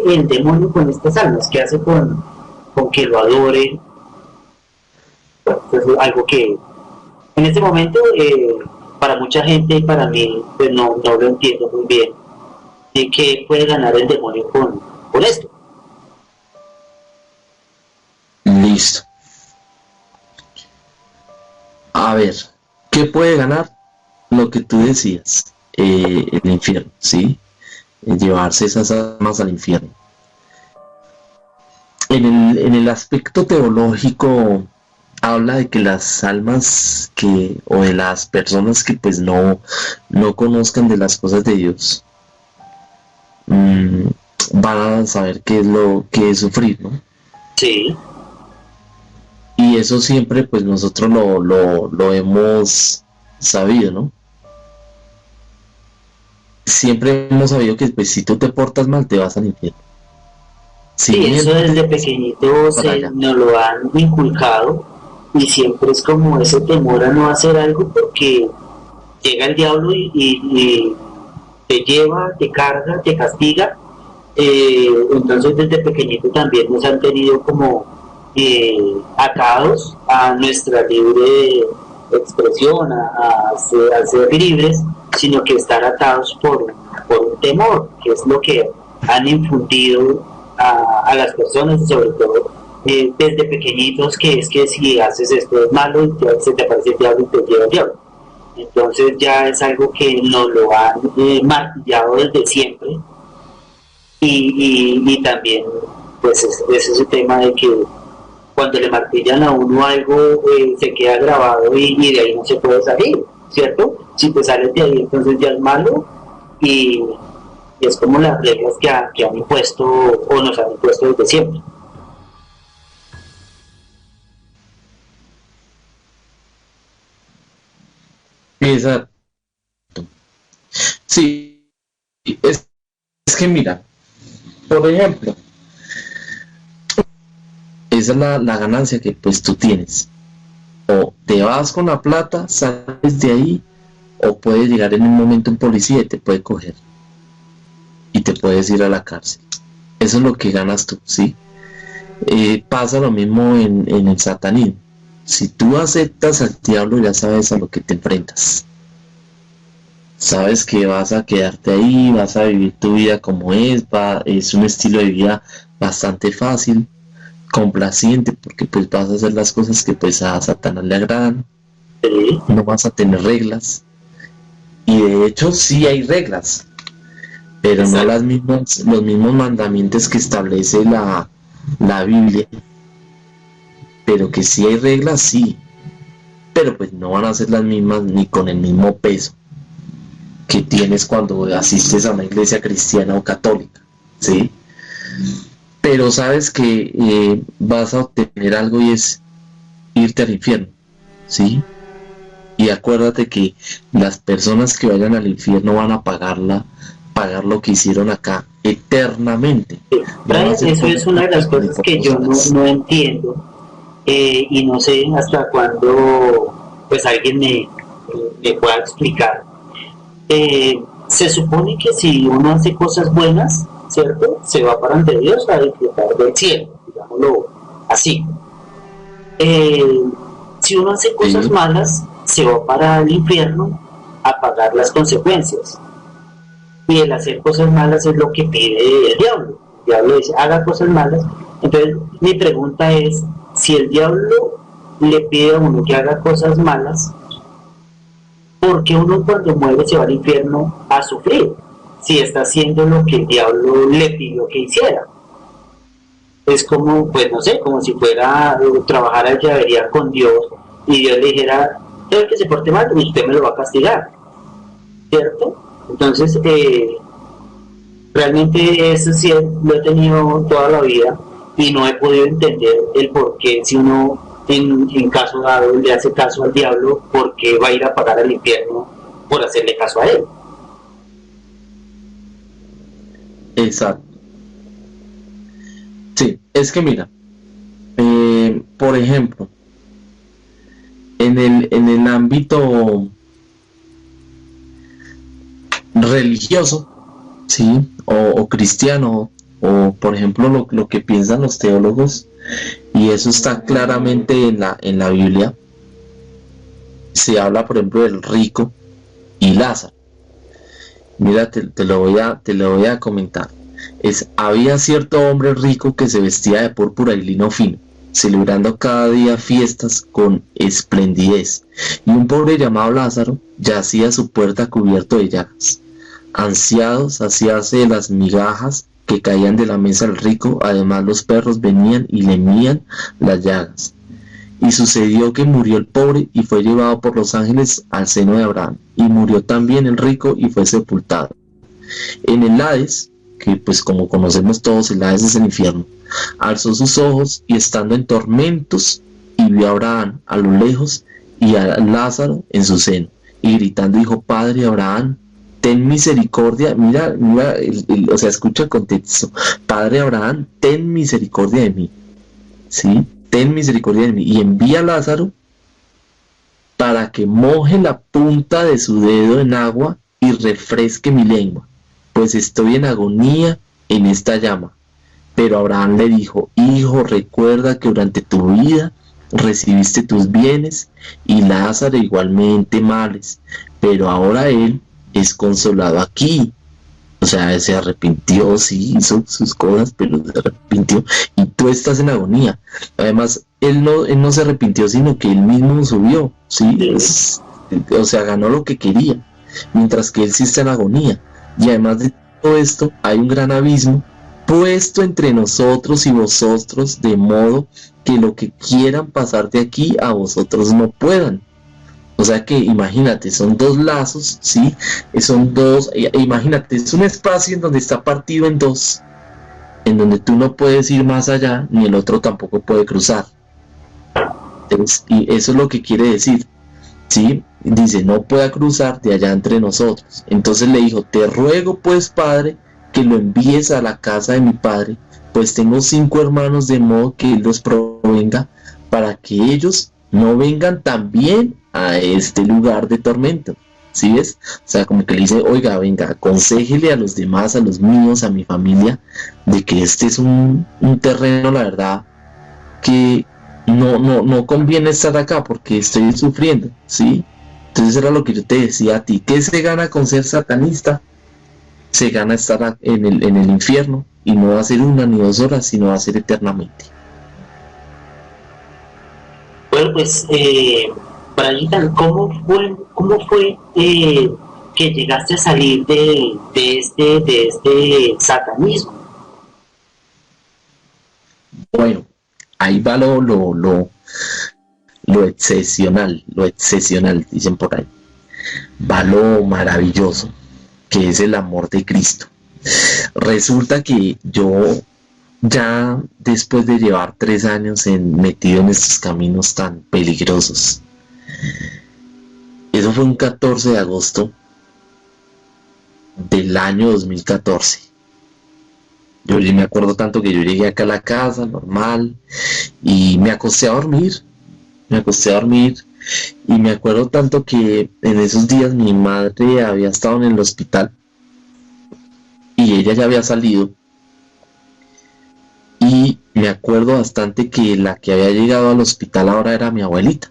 el demonio con estas almas? ¿Qué hace con que lo adoren? Bueno, pues es algo que en este momento, para mucha gente y para mí, pues no lo entiendo muy bien. ¿De qué puede ganar el demonio con esto? Listo. A ver, ¿qué puede ganar? Lo que tú decías, el infierno, ¿sí? Llevarse esas almas al infierno. En el aspecto teológico habla de que las almas o de las personas que pues no conozcan de las cosas de Dios, van a saber qué es lo que es sufrir, ¿no? Sí. Y eso siempre pues nosotros lo hemos sabido, ¿no? Siempre hemos sabido que pues si tú te portas mal te vas al infierno. Sí, eso desde pequeñito nos lo han inculcado, y siempre es como ese temor a no hacer algo, porque llega el diablo y te lleva, te carga, te castiga. Entonces desde pequeñito también nos han tenido como atados a nuestra libre expresión, a ser libres, sino que estar atados por un temor, que es lo que han infundido a las personas, y sobre todo desde pequeñitos, que es que si haces esto es malo, y se te aparece el diablo y te lleva el diablo. Entonces ya es algo que nos lo han martillado desde siempre, y también pues es ese tema de que cuando le martillan a uno algo, se queda grabado, y de ahí no se puede salir, ¿cierto? Si te sales de ahí, entonces ya es malo, y es como las reglas que han impuesto o nos han impuesto desde siempre. Exacto. Sí, es que mira, por ejemplo, esa es la ganancia que pues tú tienes. O te vas con la plata, sales de ahí, o puede llegar en un momento un policía y te puede coger y te puedes ir a la cárcel. Eso es lo que ganas tú, ¿sí? Pasa lo mismo en el satanismo. Si tú aceptas al diablo, ya sabes a lo que te enfrentas. Sabes que vas a quedarte ahí, vas a vivir tu vida como es un estilo de vida bastante fácil, complaciente, porque pues vas a hacer las cosas que pues a Satanás le agradan, no vas a tener reglas, y de hecho sí hay reglas, pero no los mismos mandamientos que establece la Biblia, pero que sí hay reglas, sí, pero pues no van a ser las mismas ni con el mismo peso que tienes cuando asistes a una iglesia cristiana o católica, ¿sí? Pero sabes que vas a obtener algo, y es irte al infierno, ¿sí? Y acuérdate que las personas que vayan al infierno van a pagar lo que hicieron acá eternamente. Brian, eso es una de las cosas que yo no entiendo, y no sé hasta cuándo pues alguien me pueda explicar. Se supone que si uno hace cosas buenas, ¿cierto?, se va para ante Dios a disfrutar del cielo, digámoslo así. Si uno hace cosas malas, se va para el infierno a pagar las consecuencias. Y el hacer cosas malas es lo que pide el diablo. El diablo dice, haga cosas malas. Entonces mi pregunta es, si el diablo le pide a uno que haga cosas malas, ¿por qué uno cuando muere se va al infierno a sufrir? Si está haciendo lo que el diablo le pidió que hiciera. es como, pues no sé, como si fuera trabajar al llavería con Dios y Dios le dijera, todo el que se porte mal, usted me lo va a castigar, ¿cierto? Entonces, realmente eso sí lo he tenido toda la vida y no he podido entender el por qué si uno en caso dado le hace caso al diablo, por qué va a ir a pagar al infierno por hacerle caso a él. Exacto. Sí, es que mira, por ejemplo, en el ámbito religioso, ¿sí? O cristiano, o por ejemplo lo que piensan los teólogos, y eso está claramente en la Biblia. Se habla, por ejemplo, del rico y Lázaro. Mira, te lo voy a comentar. Había cierto hombre rico que se vestía de púrpura y lino fino, celebrando cada día fiestas con esplendidez, y un pobre llamado Lázaro yacía a su puerta cubierto de llagas. Ansiado saciarse de las migajas que caían de la mesa del rico, además los perros venían y le lamían las llagas. Y sucedió que murió el pobre y fue llevado por los ángeles al seno de Abraham, y murió también el rico y fue sepultado. En el Hades, que pues como conocemos todos, el Hades es el infierno, alzó sus ojos y estando en tormentos, y vio a Abraham a lo lejos y a Lázaro en su seno, y gritando dijo: Padre Abraham, ten misericordia. Mira, o sea, escucha el contexto. Padre Abraham, ten misericordia de mí, ¿sí? Ten misericordia de mí, y envía a Lázaro para que moje la punta de su dedo en agua y refresque mi lengua, pues estoy en agonía en esta llama. Pero Abraham le dijo: Hijo, recuerda que durante tu vida recibiste tus bienes y Lázaro igualmente males, pero ahora él es consolado aquí. O sea, se arrepintió, sí, hizo sus cosas, pero se arrepintió, y tú estás en agonía. Además, él no se arrepintió, sino que él mismo subió, ¿sí? O sea, ganó lo que quería, mientras que él sí está en agonía. Y además de todo esto, hay un gran abismo puesto entre nosotros y vosotros, de modo que lo que quieran pasar de aquí a vosotros no puedan. O sea que imagínate, son dos lazos, ¿sí? Son dos, imagínate, es un espacio en donde está partido en dos, en donde tú no puedes ir más allá, ni el otro tampoco puede cruzar. Entonces, y eso es lo que quiere decir, ¿sí? Dice: no pueda cruzar de allá entre nosotros. Entonces le dijo: te ruego pues, Padre, que lo envíes a la casa de mi padre, pues tengo 5 hermanos, de modo que él los provenga, para que ellos no vengan también a este lugar de tormento. ¿Sí ves? O sea, como que le dice: oiga, venga, aconséjele a los demás, a los míos, a mi familia, de que este es un terreno, la verdad, que no conviene estar acá porque estoy sufriendo, ¿sí? Entonces era lo que yo te decía a ti: ¿qué se gana con ser satanista? Se gana estar en el infierno, y no va a ser 1 ni 2 horas, sino va a ser eternamente. Bueno, pues, Brian, ¿cómo fue que llegaste a salir de este satanismo? Bueno, ahí va lo excepcional, dicen por ahí. Va lo maravilloso, que es el amor de Cristo. Resulta que yo, ya después de llevar 3 años metido en estos caminos tan peligrosos, eso fue un 14 de agosto del año 2014. Yo me acuerdo tanto que yo llegué acá a la casa normal y me acosté a dormir, y me acuerdo tanto que en esos días mi madre había estado en el hospital y ella ya había salido, y me acuerdo bastante que la que había llegado al hospital ahora era mi abuelita.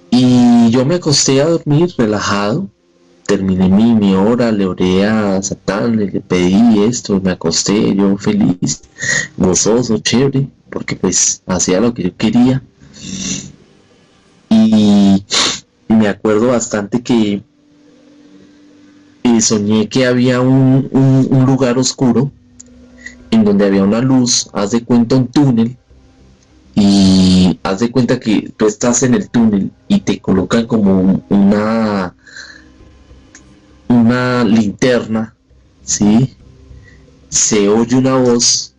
Y yo me acosté a dormir relajado, terminé mi hora, le oré a Satán, le pedí esto, me acosté yo feliz, gozoso, chévere, porque pues hacía lo que yo quería. Y me acuerdo bastante que soñé que había un lugar oscuro en donde había una luz, haz de cuenta un túnel, y haz de cuenta que tú estás en el túnel y te colocan como una linterna, ¿sí? Se oye una voz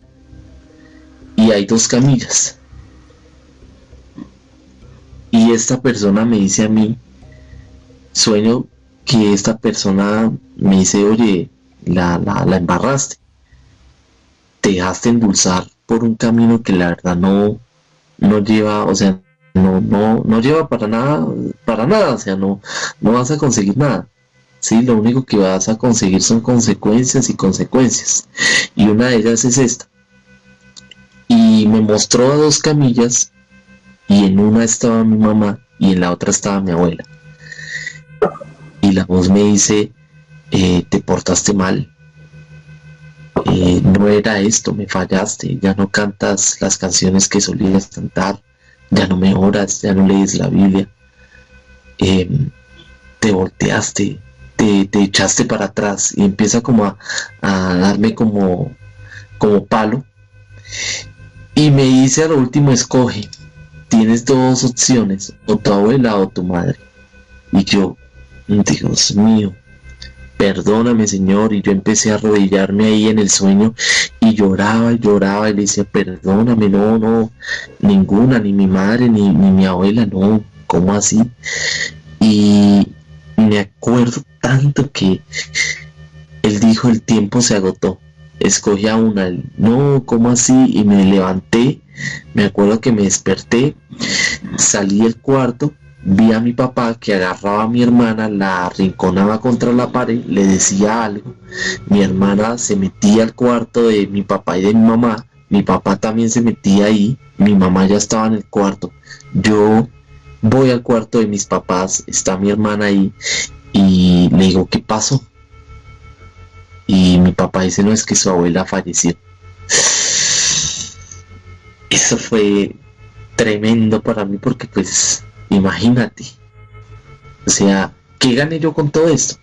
y hay 2 camillas. Y esta persona me dice a mí, sueño que esta persona me dice, oye, la embarraste, te dejaste endulzar por un camino que la verdad no lleva, o sea, no lleva para nada, o sea, no vas a conseguir nada. Sí, lo único que vas a conseguir son consecuencias y consecuencias. Y una de ellas es esta. Y me mostró 2 camillas, y en una estaba mi mamá y en la otra estaba mi abuela. Y la voz me dice, te portaste mal, no era esto, me fallaste, ya no cantas las canciones que solías cantar, ya no me oras, ya no lees la Biblia, te volteaste, te echaste para atrás, y empieza como a darme como palo, y me dice a lo último, escoge, tienes 2 opciones, o tu abuela o tu madre. Y yo, Dios mío, perdóname, Señor. Y yo empecé a arrodillarme ahí en el sueño y lloraba y le decía, perdóname, no, ninguna, ni mi madre, ni mi abuela, no, ¿cómo así? Y me acuerdo tanto que él dijo, el tiempo se agotó, escogí a una. No, ¿cómo así? Y me levanté, me acuerdo que me desperté, salí del cuarto, vi a mi papá que agarraba a mi hermana, la arrinconaba contra la pared, le decía algo, mi hermana se metía al cuarto de mi papá y de mi mamá, mi papá también se metía ahí, mi mamá ya estaba en el cuarto, yo voy al cuarto de mis papás, está mi hermana ahí, y le digo, ¿qué pasó? Y mi papá dice, no, es que su abuela falleció. Eso fue tremendo para mí porque pues imagínate, o sea, ¿qué gané yo con todo esto?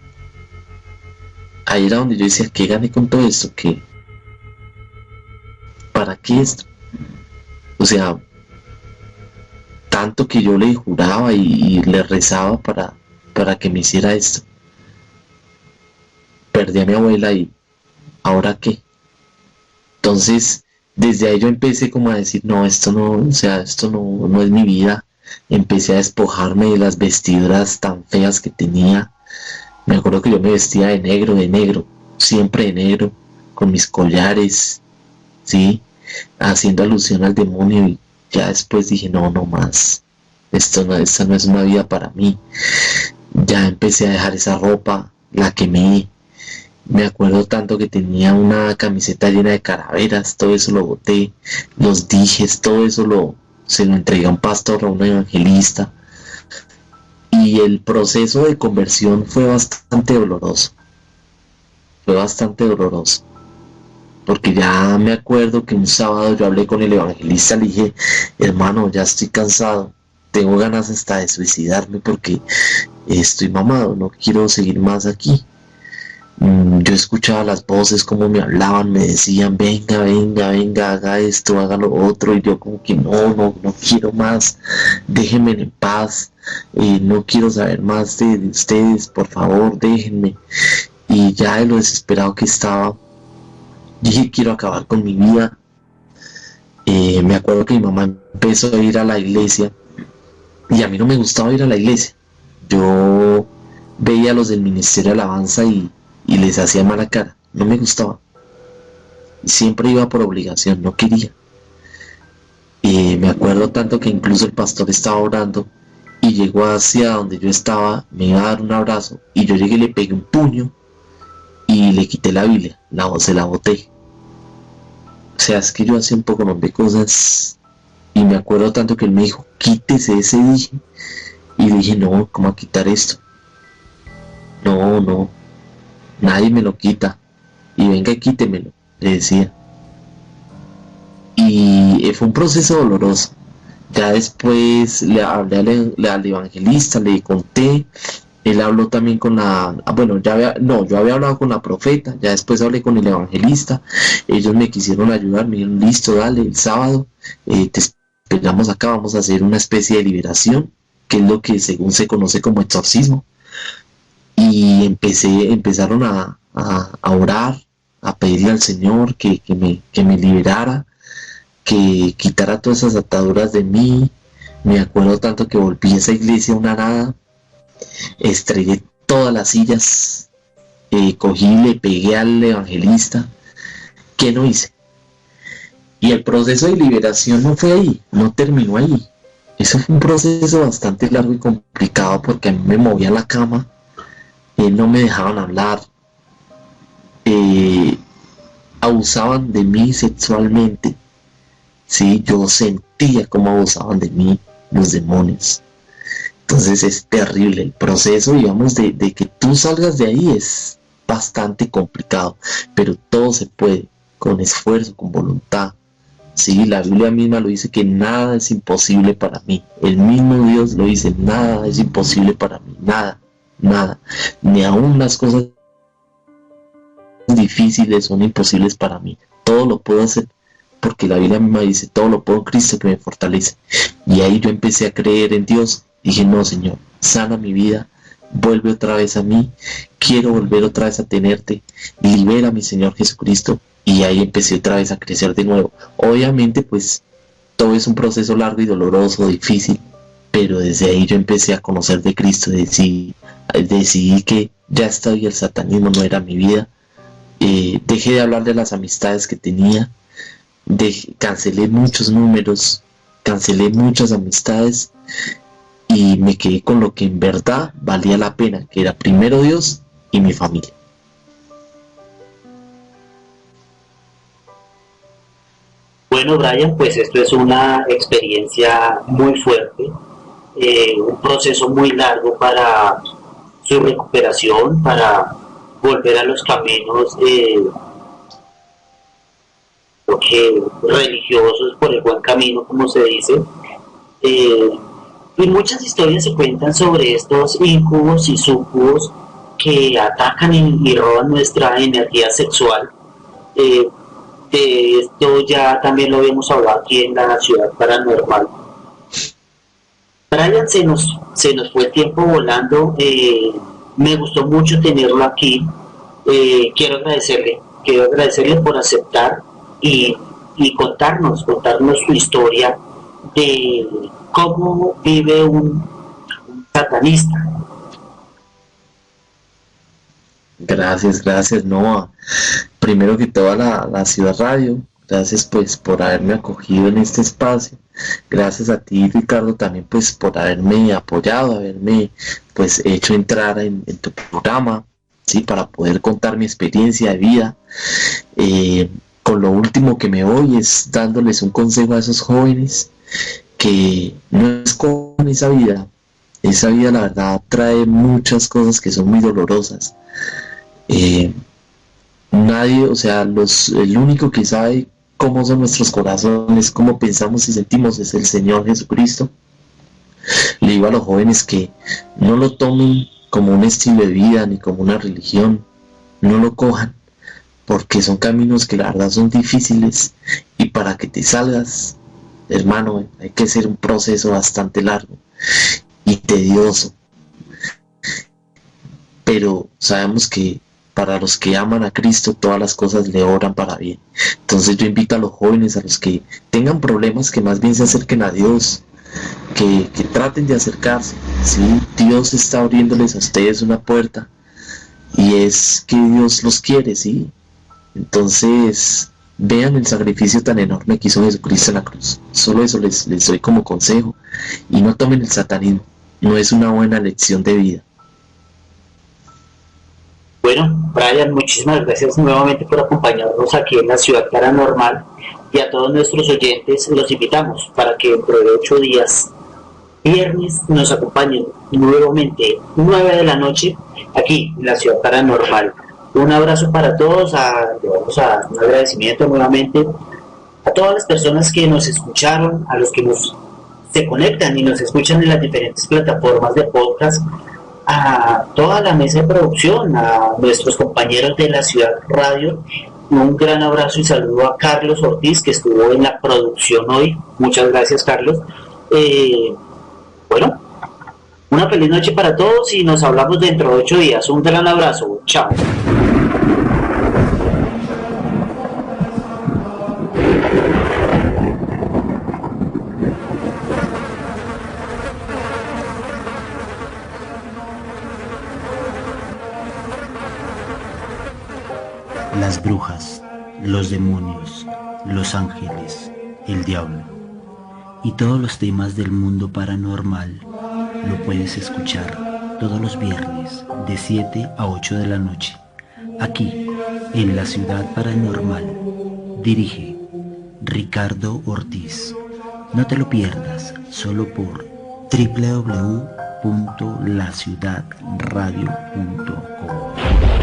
Ahí era donde yo decía, ¿qué gané con todo esto? ¿Qué? ¿Para qué esto? O sea, tanto que yo le juraba y le rezaba para que me hiciera esto. Perdí a mi abuela y ¿ahora qué? Entonces, desde ahí yo empecé como a decir, no, esto no, o sea, esto no es mi vida. Empecé a despojarme de las vestiduras tan feas que tenía. Me acuerdo que yo me vestía de negro, siempre de negro, con mis collares, ¿sí? Haciendo alusión al demonio, y ya después dije, no más, esta no es una vida para mí. Ya empecé a dejar esa ropa, la quemé. Me acuerdo tanto que tenía una camiseta llena de calaveras, todo eso lo boté, los dijes, todo eso se lo entregué a un pastor, a un evangelista. Y el proceso de conversión fue bastante doloroso. Porque ya me acuerdo que un sábado yo hablé con el evangelista, le dije, hermano, ya estoy cansado, tengo ganas hasta de suicidarme porque estoy mamado, no quiero seguir más aquí. Yo escuchaba las voces como me hablaban, me decían, venga, haga esto, haga lo otro, y yo como que no quiero más, déjenme en paz, no quiero saber más de ustedes, por favor, déjenme. Y ya de lo desesperado que estaba, dije, quiero acabar con mi vida. Me acuerdo que mi mamá empezó a ir a la iglesia, y a mí no me gustaba ir a la iglesia. Yo veía a los del Ministerio de Alabanza y les hacía mala cara, no me gustaba. Siempre iba por obligación, no quería. Me acuerdo tanto que incluso el pastor estaba orando y llegó hacia donde yo estaba, me iba a dar un abrazo, y yo llegué y le pegué un puño y le quité la Biblia, se la boté. O sea, es que yo hacía un poco más de cosas, y me acuerdo tanto que él me dijo, quítese ese, dije, y dije, no, ¿cómo a quitar esto? No, nadie me lo quita, y venga y quítemelo, le decía. Y fue un proceso doloroso. Ya después le hablé al evangelista, le conté, él habló también con bueno, yo había hablado con la profeta, ya después hablé con el evangelista, ellos me quisieron ayudar, me dijeron, listo, dale, el sábado te esperamos acá, vamos a hacer una especie de liberación, que es lo que según se conoce como exorcismo, y empezaron a orar, a pedirle al Señor que me liberara, que quitara todas esas ataduras de mí. Me acuerdo tanto que volví a esa iglesia una nada, estrellé todas las sillas, cogí y le pegué al evangelista. ¿Qué no hice? Y el proceso de liberación no fue ahí, no terminó ahí. Eso fue un proceso bastante largo y complicado porque a mí me movía la cama, no me dejaban hablar, abusaban de mí sexualmente. Sí, yo sentía cómo abusaban de mí los demonios. Entonces es terrible el proceso, digamos, de que tú salgas de ahí es bastante complicado, pero todo se puede, con esfuerzo, con voluntad. Sí, la Biblia misma lo dice, que nada es imposible para mí. El mismo Dios lo dice, nada es imposible para mí, nada, nada. Ni aún las cosas difíciles son imposibles para mí. Todo lo puedo hacer, porque la Biblia misma dice, todo lo puedo en Cristo que me fortalece. Y ahí yo empecé a creer en Dios. Dije, no, Señor, sana mi vida, vuelve otra vez a mí, quiero volver otra vez a tenerte, libera a mi Señor Jesucristo. Y ahí empecé otra vez a crecer de nuevo. Obviamente, pues, todo es un proceso largo y doloroso, difícil, pero desde ahí yo empecé a conocer de Cristo, decidí que ya estaba y el satanismo no era mi vida. Dejé de hablar de las amistades que tenía, cancelé muchos números, cancelé muchas amistades y me quedé con lo que en verdad valía la pena, que era primero Dios y mi familia. Bueno, Brian, pues esto es una experiencia muy fuerte, un proceso muy largo para su recuperación, para volver a los caminos religiosos, por el buen camino, como se dice. Y muchas historias se cuentan sobre estos incubos y sucubos que atacan y roban nuestra energía sexual. De esto ya también lo habíamos hablado aquí en la Ciudad Paranormal. Brian, se nos fue el tiempo volando. Me gustó mucho tenerlo aquí. Quiero agradecerle por aceptar y contarnos su historia de cómo vive un satanista. Gracias, Noah. Primero que todo a la Ciudad Radio, gracias pues por haberme acogido en este espacio. Gracias a ti, Ricardo, también pues por haberme apoyado, haberme pues hecho entrar en tu programa, ¿sí? Para poder contar mi experiencia de vida. Con lo último que me voy es dándoles un consejo a esos jóvenes, que no es con esa vida la verdad trae muchas cosas que son muy dolorosas. Nadie, o sea, el único que sabe cómo son nuestros corazones, cómo pensamos y sentimos, es el Señor Jesucristo. Le digo a los jóvenes que no lo tomen como un estilo de vida ni como una religión, no lo cojan, porque son caminos que la verdad son difíciles, y para que te salgas, hermano, hay que hacer un proceso bastante largo y tedioso, pero sabemos que para los que aman a Cristo todas las cosas le obran para bien. Entonces yo invito a los jóvenes, a los que tengan problemas, que más bien se acerquen a Dios, que traten de acercarse, ¿sí? Dios está abriéndoles a ustedes una puerta, y es que Dios los quiere, ¿sí? Entonces vean el sacrificio tan enorme que hizo Jesucristo en la cruz. Solo eso les doy como consejo, y no tomen el satanismo, no es una buena lección de vida. Bueno, Brian, muchísimas gracias nuevamente por acompañarnos aquí en la Ciudad Paranormal, y a todos nuestros oyentes los invitamos para que dentro de 8 días, viernes, nos acompañen nuevamente 9 de la noche aquí en la Ciudad Paranormal. Un abrazo para todos, un agradecimiento nuevamente a todas las personas que nos escucharon, a los que se conectan y nos escuchan en las diferentes plataformas de podcast. a toda la mesa de producción, a nuestros compañeros de la Ciudad Radio. Un gran abrazo y saludo a Carlos Ortiz, que estuvo en la producción hoy. Muchas gracias, Carlos. Bueno, una feliz noche para todos y nos hablamos dentro de 8 días. Un gran abrazo. Chao. Las brujas, los demonios, los ángeles, el diablo y todos los temas del mundo paranormal lo puedes escuchar todos los viernes de 7 a 8 de la noche, aquí en La Ciudad Paranormal. Dirige Ricardo Ortiz. No te lo pierdas, solo por www.laciudadradio.com.